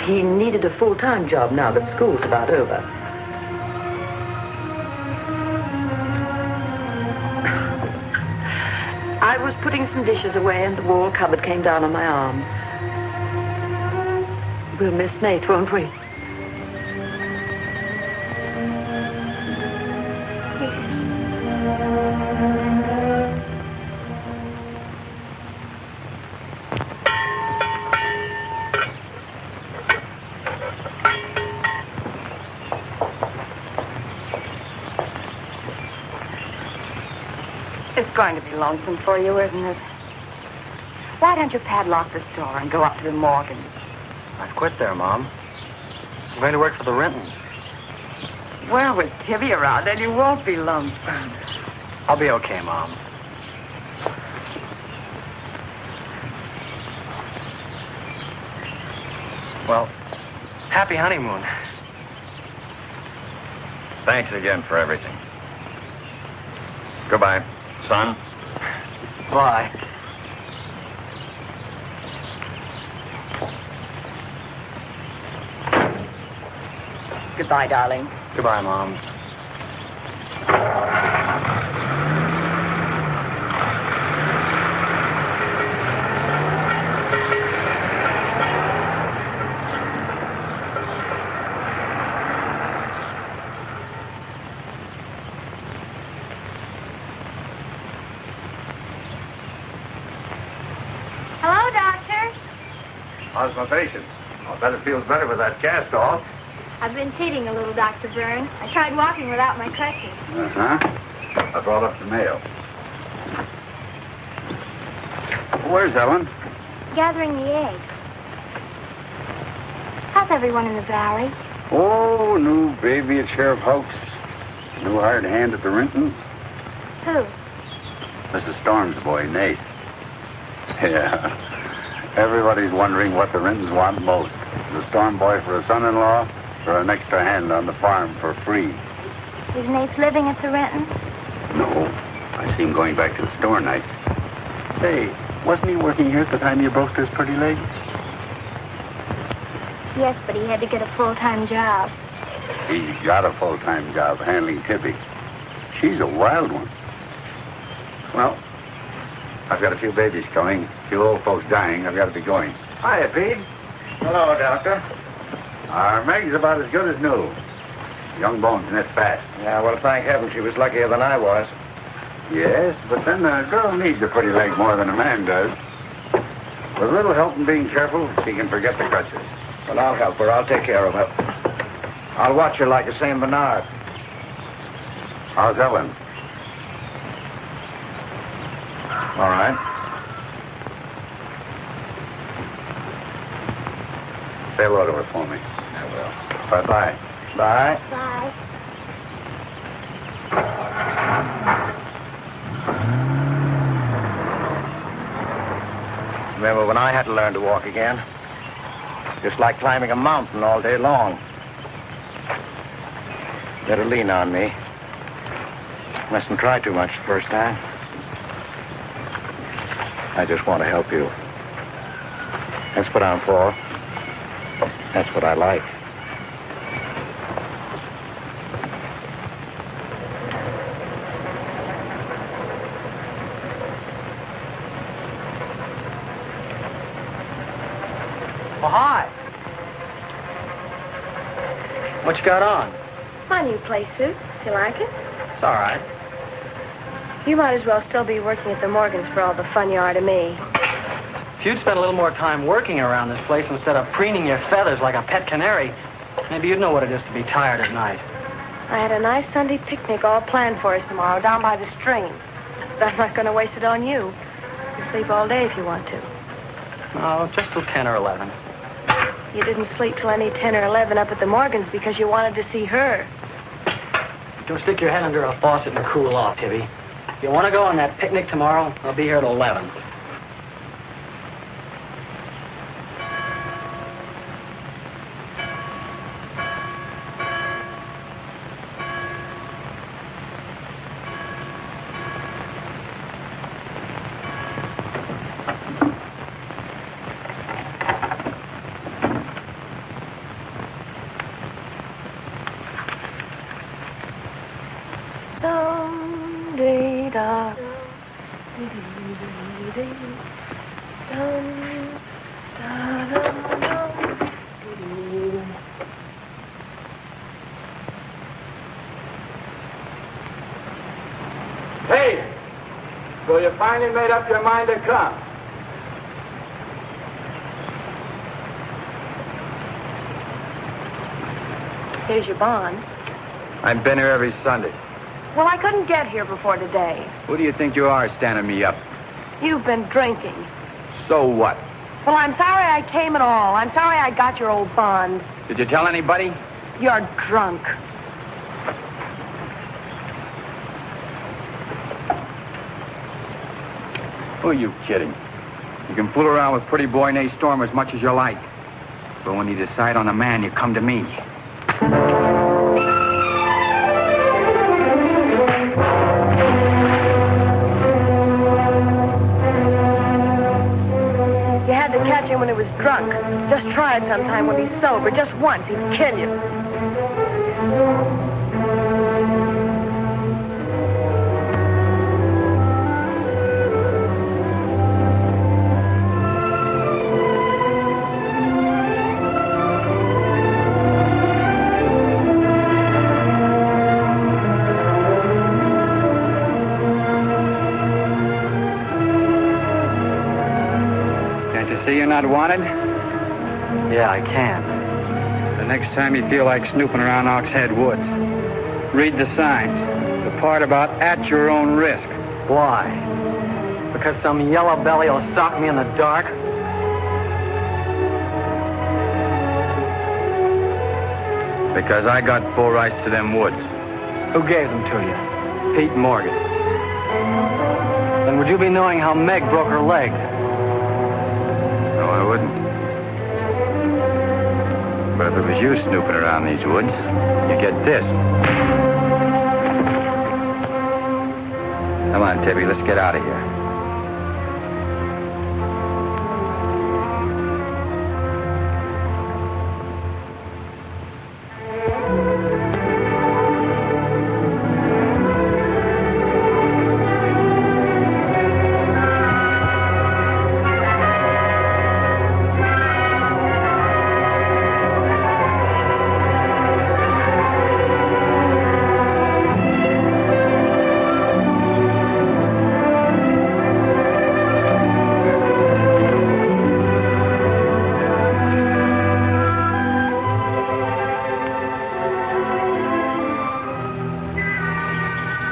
He needed a full-time job now that school's about over. I was putting some dishes away and the wall cupboard came down on my arm. We'll miss Nate, won't we? It's going to be lonesome for you, isn't it? Why don't you padlock the store and go up to the Morgan? I've quit there, Mom. I'm going to work for the Rentons. Well, with Tibby around, then you won't be lonesome. I'll be okay, Mom. Well, happy honeymoon. Thanks again for everything. Goodbye, son. Bye. Goodbye, darling. Goodbye, Mom. Hello, Doctor. How's my patient? I'll bet it feels better with that cast off. I've been cheating a little, Dr. Byrne. I tried walking without my crutches. Uh-huh. I brought up the mail. Where's Ellen? Gathering the eggs. How's everyone in the valley? Oh, new baby at Sheriff House. New hired hand at the Rintons. Who? Mrs. Storm's boy, Nate. Yeah. Everybody's wondering what the Rintons want most. The Storm boy for a son-in-law, or an extra hand on the farm for free. Is Nate living at the Rentons? No. I see him going back to the store nights. Say, wasn't he working here at the time you broke his pretty leg? Yes, but he had to get a full-time job. He's got a full-time job handling Tippy. She's a wild one. Well, I've got a few babies coming, a few old folks dying. I've got to be going. Hiya, Pete. Hello, Doctor. Our Meg's about as good as new. Young bones knit fast. Yeah, well, thank heaven she was luckier than I was. Yes, but then a girl needs a pretty leg more than a man does. With a little help and being careful, she can forget the crutches. Well, I'll help her. I'll take care of her. I'll watch her like a St. Bernard. How's Ellen? All right. Say hello to her for me. I will. Bye-bye. Bye. Bye. Remember when I had to learn to walk again? Just like climbing a mountain all day long. Better lean on me. Mustn't try too much the first time. I just want to help you. That's what I'm for. That's what I like. Well, hi. What you got on? My new place suit. You like it? It's all right. You might as well still be working at the Morgans for all the fun you are to me. If you'd spent a little more time working around this place instead of preening your feathers like a pet canary, maybe you'd know what it is to be tired at night. I had a nice Sunday picnic all planned for us tomorrow down by the stream. But I'm not going to waste it on you. You can sleep all day if you want to. Oh, just till 10 or 11. You didn't sleep till any 10 or 11 up at the Morgans because you wanted to see her. Don't stick your head under a faucet and cool off, Tibby. If you want to go on that picnic tomorrow, I'll be here at 11. Hey! So you finally made up your mind to come? Here's your bond. I've been here every Sunday. Well, I couldn't get here before today. Who do you think you are standing me up? You've been drinking. So what? Well, I'm sorry I came at all. I'm sorry I got your old bond. Did you tell anybody? You're drunk. Who are you kidding? You can fool around with pretty boy Nate Storm as much as you like. But when you decide on a man, you come to me. You had to catch him when he was was drunk. Just try it sometime when he's sober. Just once, he'd kill you. See you're not wanted? Yeah, I can. The next time you feel like snooping around Oxhead Woods, read the signs. The part about at your own risk. Why? Because some yellow belly will sock me in the dark? Because I got full rights to them woods. Who gave them to you? Pete Morgan. Then would you be knowing how Meg broke her leg? No, I wouldn't. But if it was you snooping around these woods, you get this. Come on, Tibby, let's get out of here.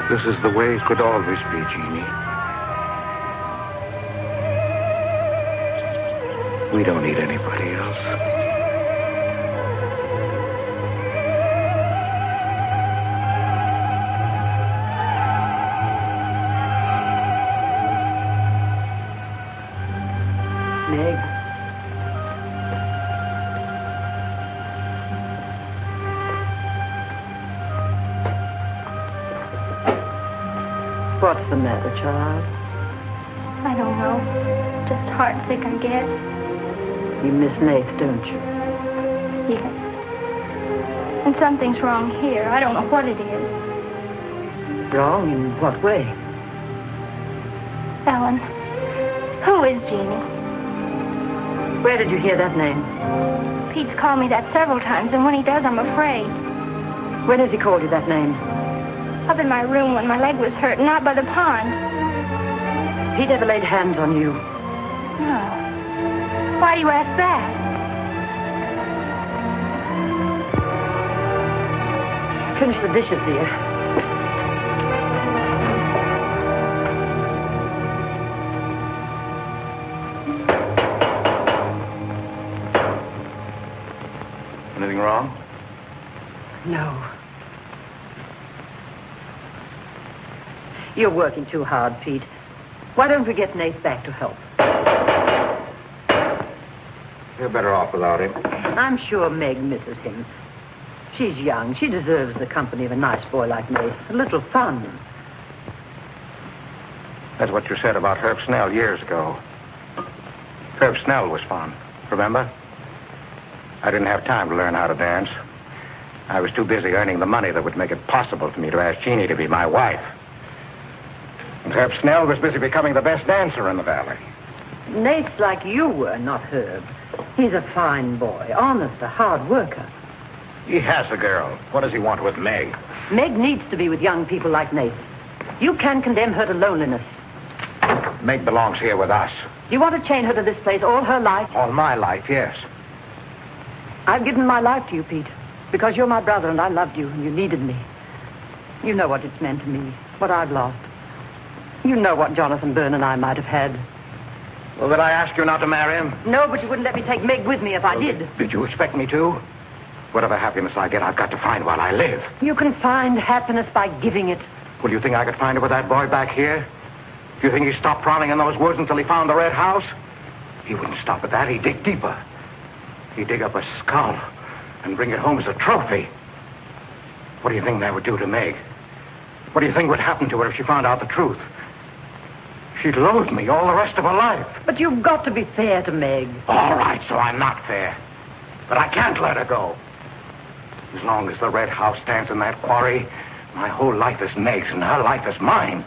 This is the way it could always be, Jeannie. We don't need anybody else. Meg. What's the matter, child? I don't know. Just heartsick, I guess. You miss Nath, don't you? Yes. And something's wrong here. I don't know what it is. Wrong in what way? Ellen, who is Jeannie? Where did you hear that name? Pete's called me that several times, and when he does, I'm afraid. When has he called you that name? Up in my room when my leg was hurt, and out by the pond. Pete ever laid hands on you? No. Why do you ask that? Finish the dishes, dear. Anything wrong? No. You're working too hard, Pete. Why don't we get Nath back to help? You're better off without him. I'm sure Meg misses him. She's young. She deserves the company of a nice boy like Nath. A little fun. That's what you said about Herb Snell years ago. Herb Snell was fun, remember? I didn't have time to learn how to dance. I was too busy earning the money that would make it possible for me to ask Jeannie to be my wife. And Herb Snell was busy becoming the best dancer in the valley. Nate's like you were, not Herb. He's a fine boy, honest, a hard worker. He has a girl. What does he want with Meg? Meg needs to be with young people like Nate. You can condemn her to loneliness. Meg belongs here with us. Do you want to chain her to this place all her life? All my life, yes. I've given my life to you, Pete, because you're my brother and I loved you and you needed me. You know what it's meant to me, what I've lost. You know what Jonathan Byrne and I might have had. Well, did I ask you not to marry him? No, but you wouldn't let me take Meg with me if I did. Did you expect me to? Whatever happiness I get, I've got to find while I live. You can find happiness by giving it. Well, you think I could find it with that boy back here? Do you think he stopped prowling in those woods until he found the red house? He wouldn't stop at that. He'd dig deeper. He'd dig up a skull and bring it home as a trophy. What do you think that would do to Meg? What do you think would happen to her if she found out the truth? She'd loathe me all the rest of her life. But you've got to be fair to Meg. All right, so I'm not fair. But I can't let her go. As long as the red house stands in that quarry, my whole life is Meg's and her life is mine.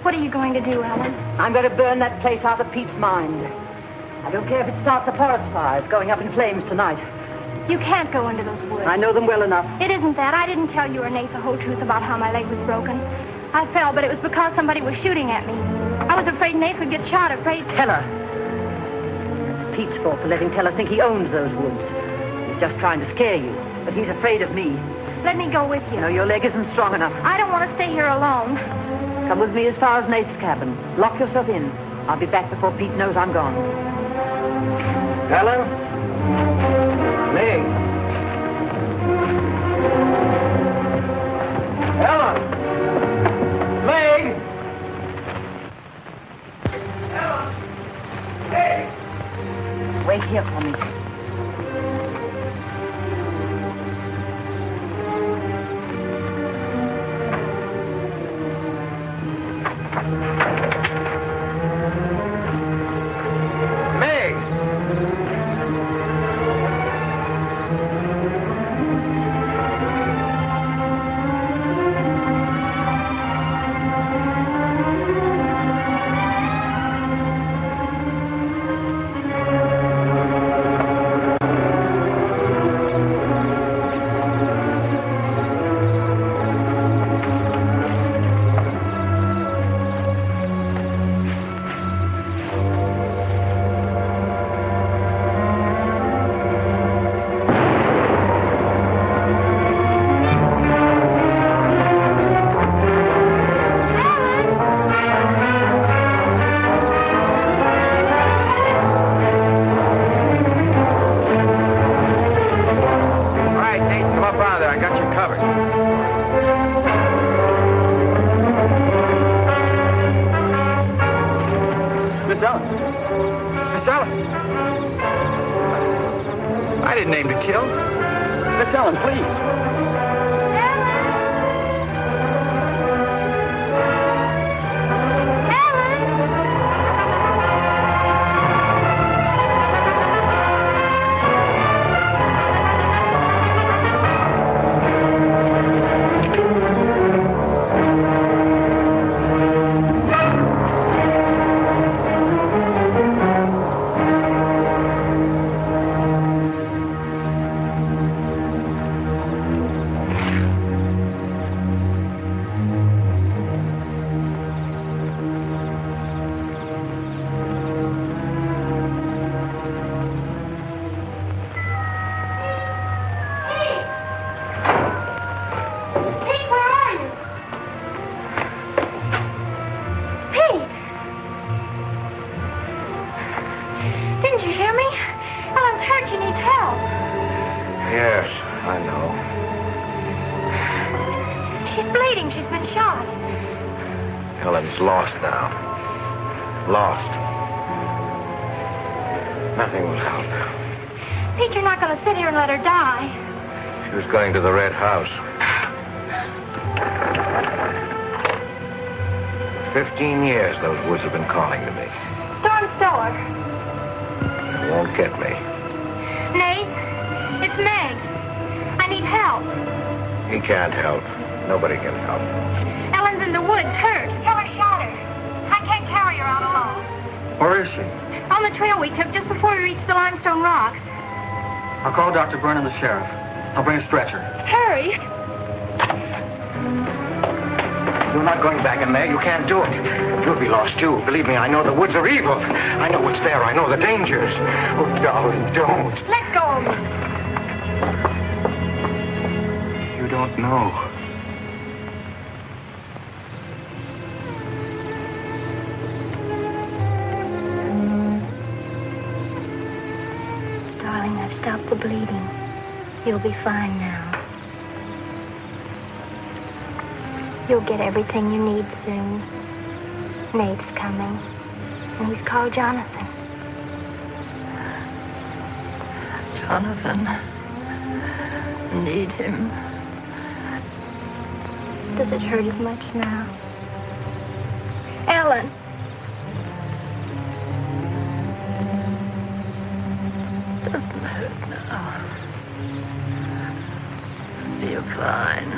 What are you going to do, Ellen? I'm going to burn that place out of Pete's mind. I don't care if it starts a forest fire. It's going up in flames tonight. You can't go into those woods. I know them well enough. It isn't that. I didn't tell you or Nate the whole truth about how my leg was broken. I fell, but it was because somebody was shooting at me. I was afraid Nate would get shot, afraid... Tell her. It's Pete's fault for letting Teller think he owns those woods. He's just trying to scare you, but he's afraid of me. Let me go with you. No, your leg isn't strong enough. I don't want to stay here alone. Come with me as far as Nate's cabin. Lock yourself in. I'll be back before Pete knows I'm gone. Ellen? Meg? Ellen? Meg? Ellen? Meg? Wait here for me. I didn't aim to kill. Miss Ellen, please. Lost now. Lost. Nothing will help. Pete, you're not going to sit here and let her die. She was going to the red house. 15 years those woods have been calling to me. Storm Stower. It won't get me. Nate, it's Meg. I need help. He can't help. Nobody can help. Ellen's in the woods, hurt. Teller shot her. I can't carry her out alone. Where is she? On the trail we took just before we reached the limestone rocks. I'll call Dr. Byrne and the sheriff. I'll bring a stretcher. Hurry. You're not going back in there. You can't do it. You'll be lost, too. Believe me, I know the woods are evil. I know what's there. I know the dangers. Oh, darling, don't. Let go of me. You don't know. Darling, I've stopped the bleeding. You'll be fine now. You'll get everything you need soon. Nate's coming. And he's called Jonathan. Jonathan. Need him. Does it hurt as much now? Ellen. Doesn't hurt now. Feel fine.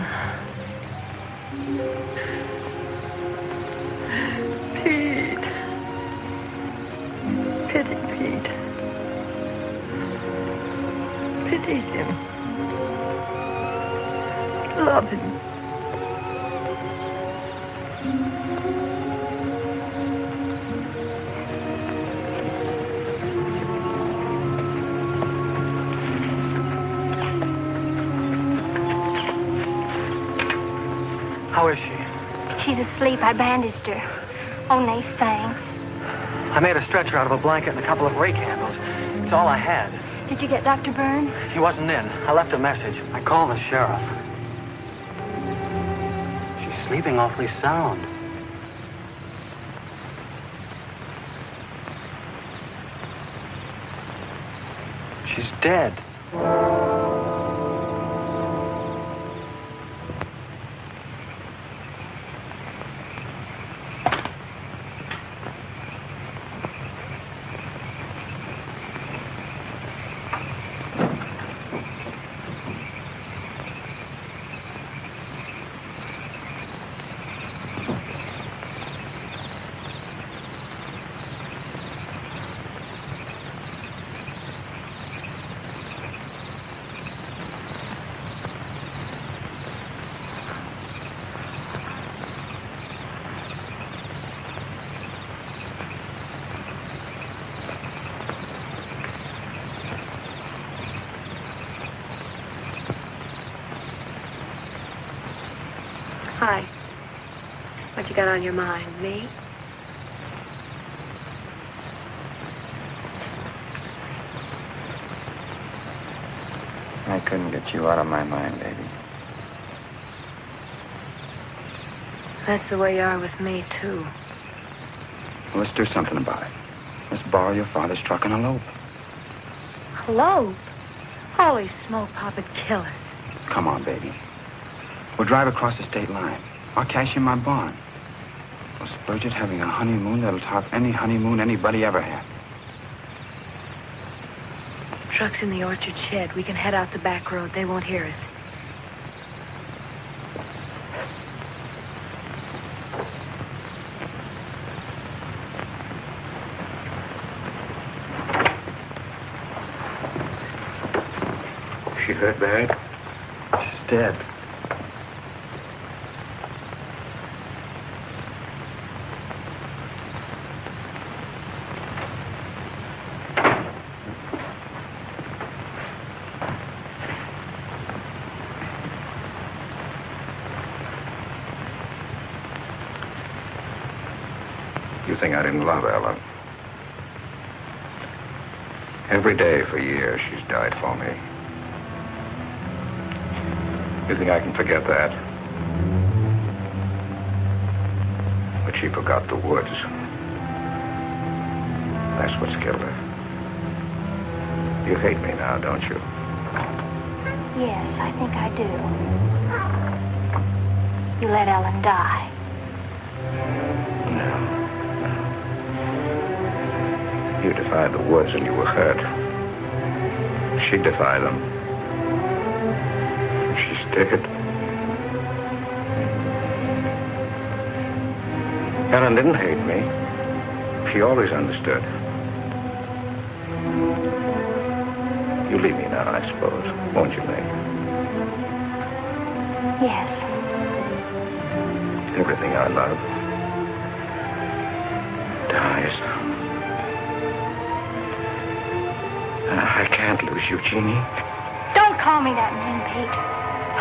Pete. Pity Pete. Pity him. Love him. How is she? She's asleep. I bandaged her. Oh, Nate, thanks. I made a stretcher out of a blanket and a couple of rake handles. It's all I had. Did you get Dr. Byrne? He wasn't in. I left a message. I called the sheriff. She's sleeping awfully sound. She's dead. Hi. What you got on your mind? Me? I couldn't get you out of my mind, baby. That's the way you are with me, too. Well, let's do something about it. Let's borrow your father's truck and elope. Hello? Holy smoke, Papa, kill us. Come on, baby. We'll drive across the state line. I'll cash in my bond. We'll splurge it having a honeymoon that'll top any honeymoon anybody ever had. Truck's in the orchard shed. We can head out the back road. They won't hear us. She hurt bad? She's dead. You think I didn't love Ellen? Every day for years she's died for me. You think I can forget that? But she forgot the woods. That's what's killed her. You hate me now, don't you? Yes, I think I do. You let Ellen die. No. You defied the woods and you were hurt. She defied them. She's dead. Ellen didn't hate me. She always understood. You leave me now, I suppose, won't you, Meg? Yes. Everything I love dies. I can't lose you, Jeannie. Don't call me that name, Pete.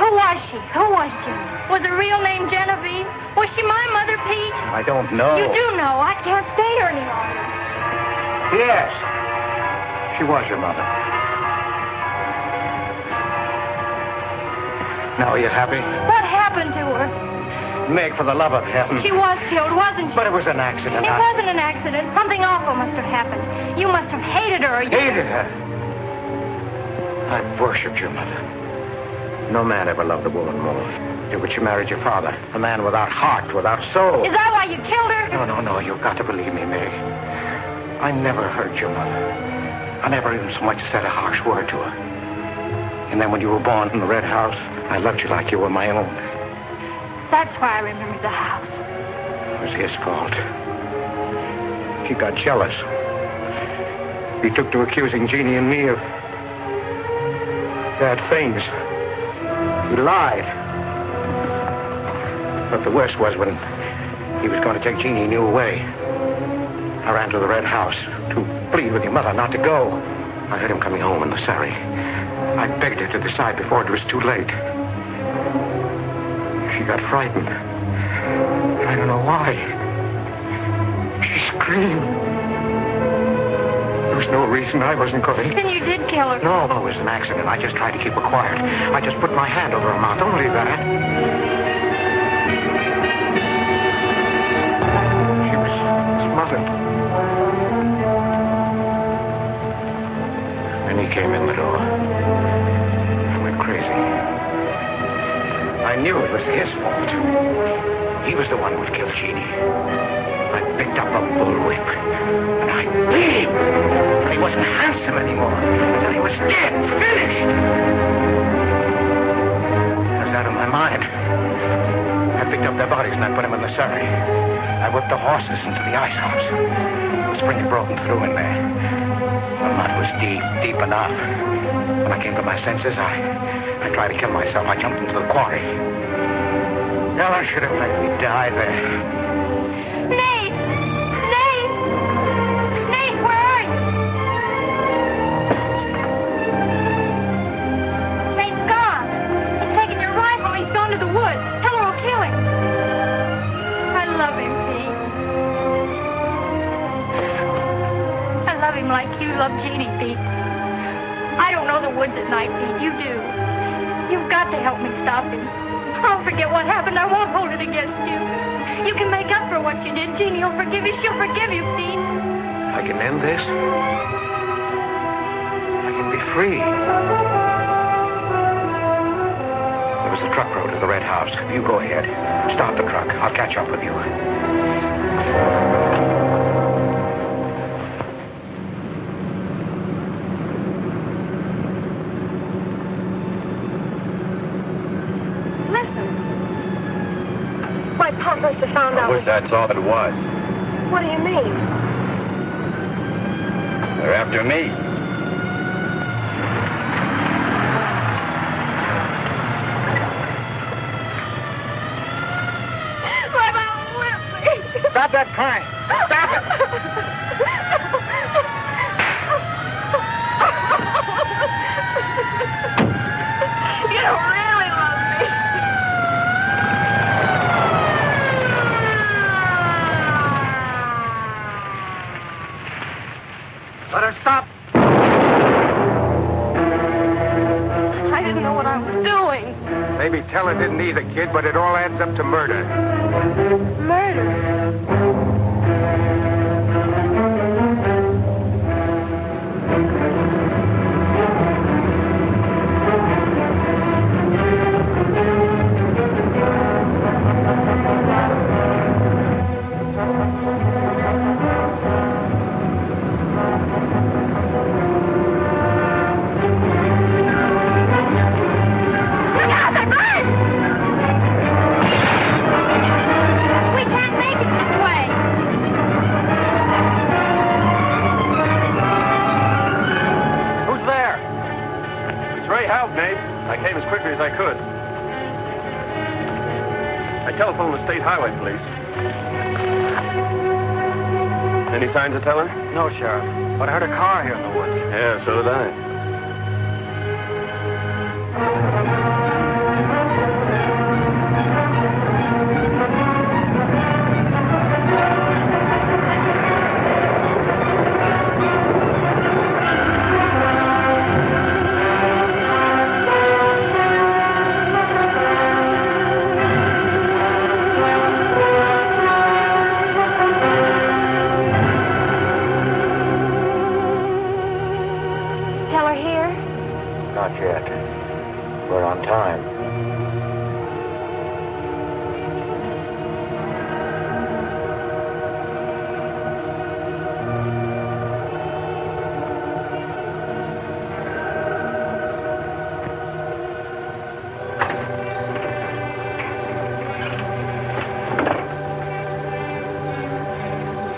Who was she? Who was Jeannie? Was her real name Genevieve? Was she my mother, Pete? I don't know. You do know. I can't stay here any longer. Yes. She was your mother. Now, are you happy? What happened to her? Meg, for the love of heaven. She was killed, wasn't she? But it was an accident. It wasn't an accident. Something awful must have happened. You must have hated her. Hated her? I worshipped your mother. No man ever loved a woman more. But you married your father, a man without heart, without soul. Is that why you killed her? No. You've got to believe me, Meg. I never hurt your mother. I never even so much said a harsh word to her. And then when you were born in the Red House, I loved you like you were my own. That's why I remembered the house. It was his fault. He got jealous. He took to accusing Jeannie and me of bad things. He lied. But the worst was when he was going to take Jeannie and you away. I ran to the Red House to plead with your mother not to go. I heard him coming home in the surrey. I begged her to decide before it was too late. She got frightened. I don't know why. She screamed. There was no reason I wasn't going. Then you did kill her. No, it was an accident. I just tried to keep her quiet. I just put my hand over her mouth. Only that. She was smothered. Then he came in the door. I went crazy. I knew it was his fault. He was the one who would kill Jeannie. I picked up a bullwhip, and I beat him until he wasn't handsome anymore, until he was dead, finished. I was out of my mind. I picked up their bodies and I put them in the surrey. I whipped the horses into the ice house. The spring had broken through in there. The mud was deep, deep enough. When I came to my senses, I tried to kill myself. I jumped into the quarry. Ella should have let me die there. Nate! Nate! Nate, where are you? Nate's gone. He's taken your rifle. He's gone to the woods. Tell her we'll kill him. I love him, Pete. I love him like you love Jeannie, Pete. I don't know the woods at night, Pete. You do. You've got to help me stop him. I'll forget what happened. I won't hold it against you. You can make up for what you did. Jeannie will forgive you. She'll forgive you, Pete. I can end this. I can be free. There was a truck road to the Red House. You go ahead. Stop the truck. I'll catch up with you. Must have found out. I wish that's all it was. What do you mean? They're after me. My mom whipped me. Stop that crying. Stop it. You don't really love me. Let her stop. I didn't know what I was doing. Maybe Teller didn't either, kid, but it all adds up to murder. Murder. State Highway Police. Any signs of Teller? No, Sheriff. But I heard a car here in the woods. Yeah, so did I. Not yet. We're on time.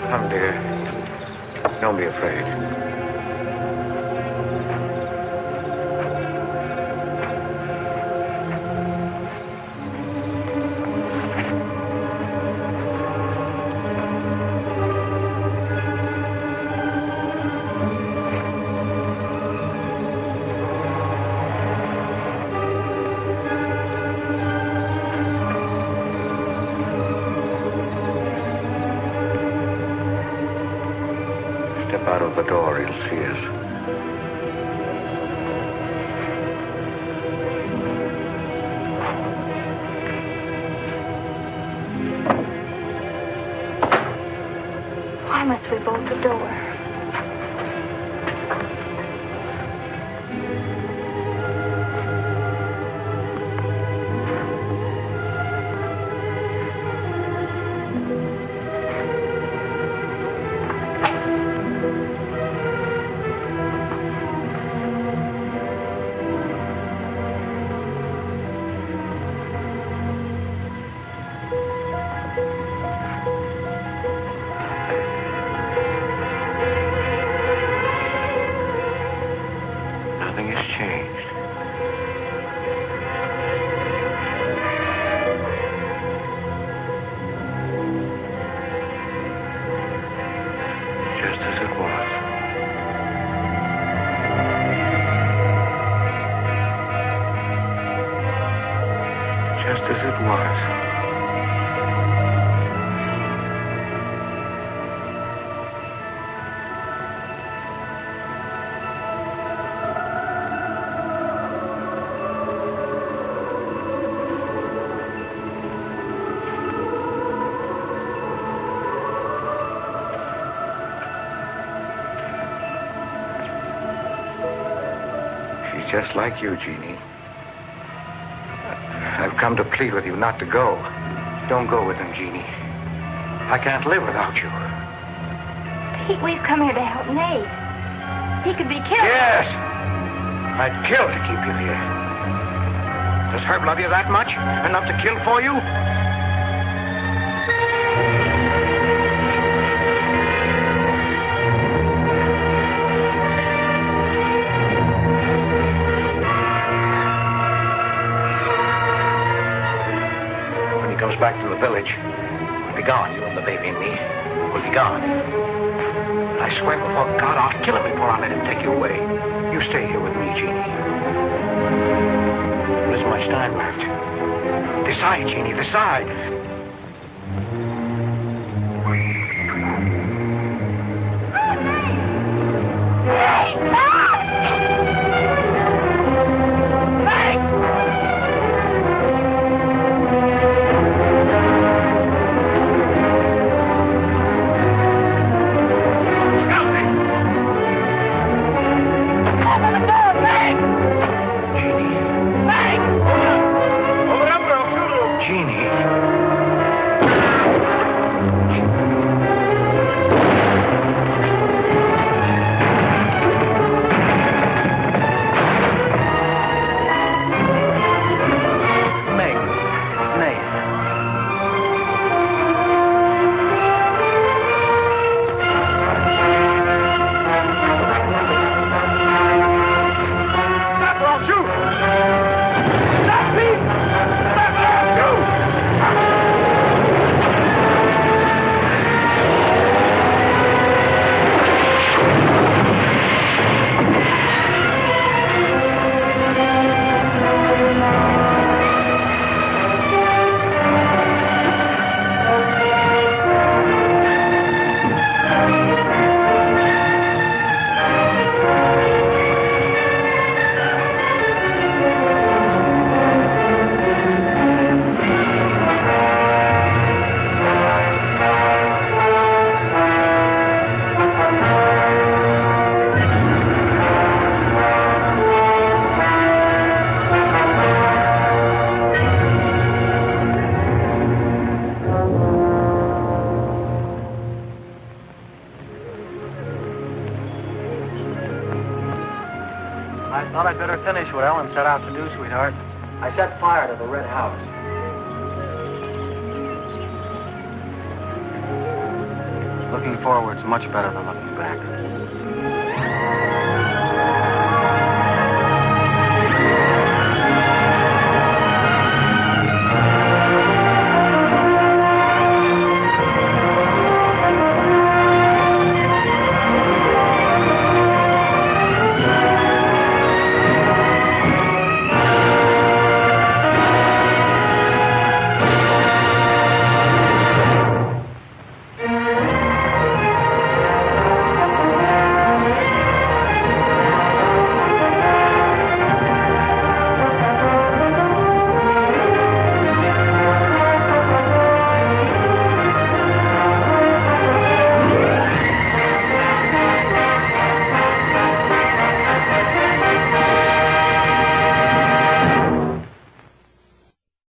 Come, dear. Don't be afraid. Step out of the door, he'll see us. Why must we bolt the door? Nothing has changed. Just as it was. Just as it was. Just like you, Jeannie. I've come to plead with you not to go. Don't go with him, Jeannie. I can't live without you. Pete, we've come here to help Nate. He could be killed. Yes! I'd kill to keep you here. Does Herb love you that much? Enough to kill for you? Back to the village. We'll be gone, you and the baby and me. We'll be gone. I swear before God, I'll kill him before I let him take you away. You stay here with me, Jeannie. There isn't much time left. Decide, Jeannie, decide. Jeannie. I thought I'd better finish what Ellen set out to do, sweetheart. I set fire to the red house. Looking forward's much better than looking back.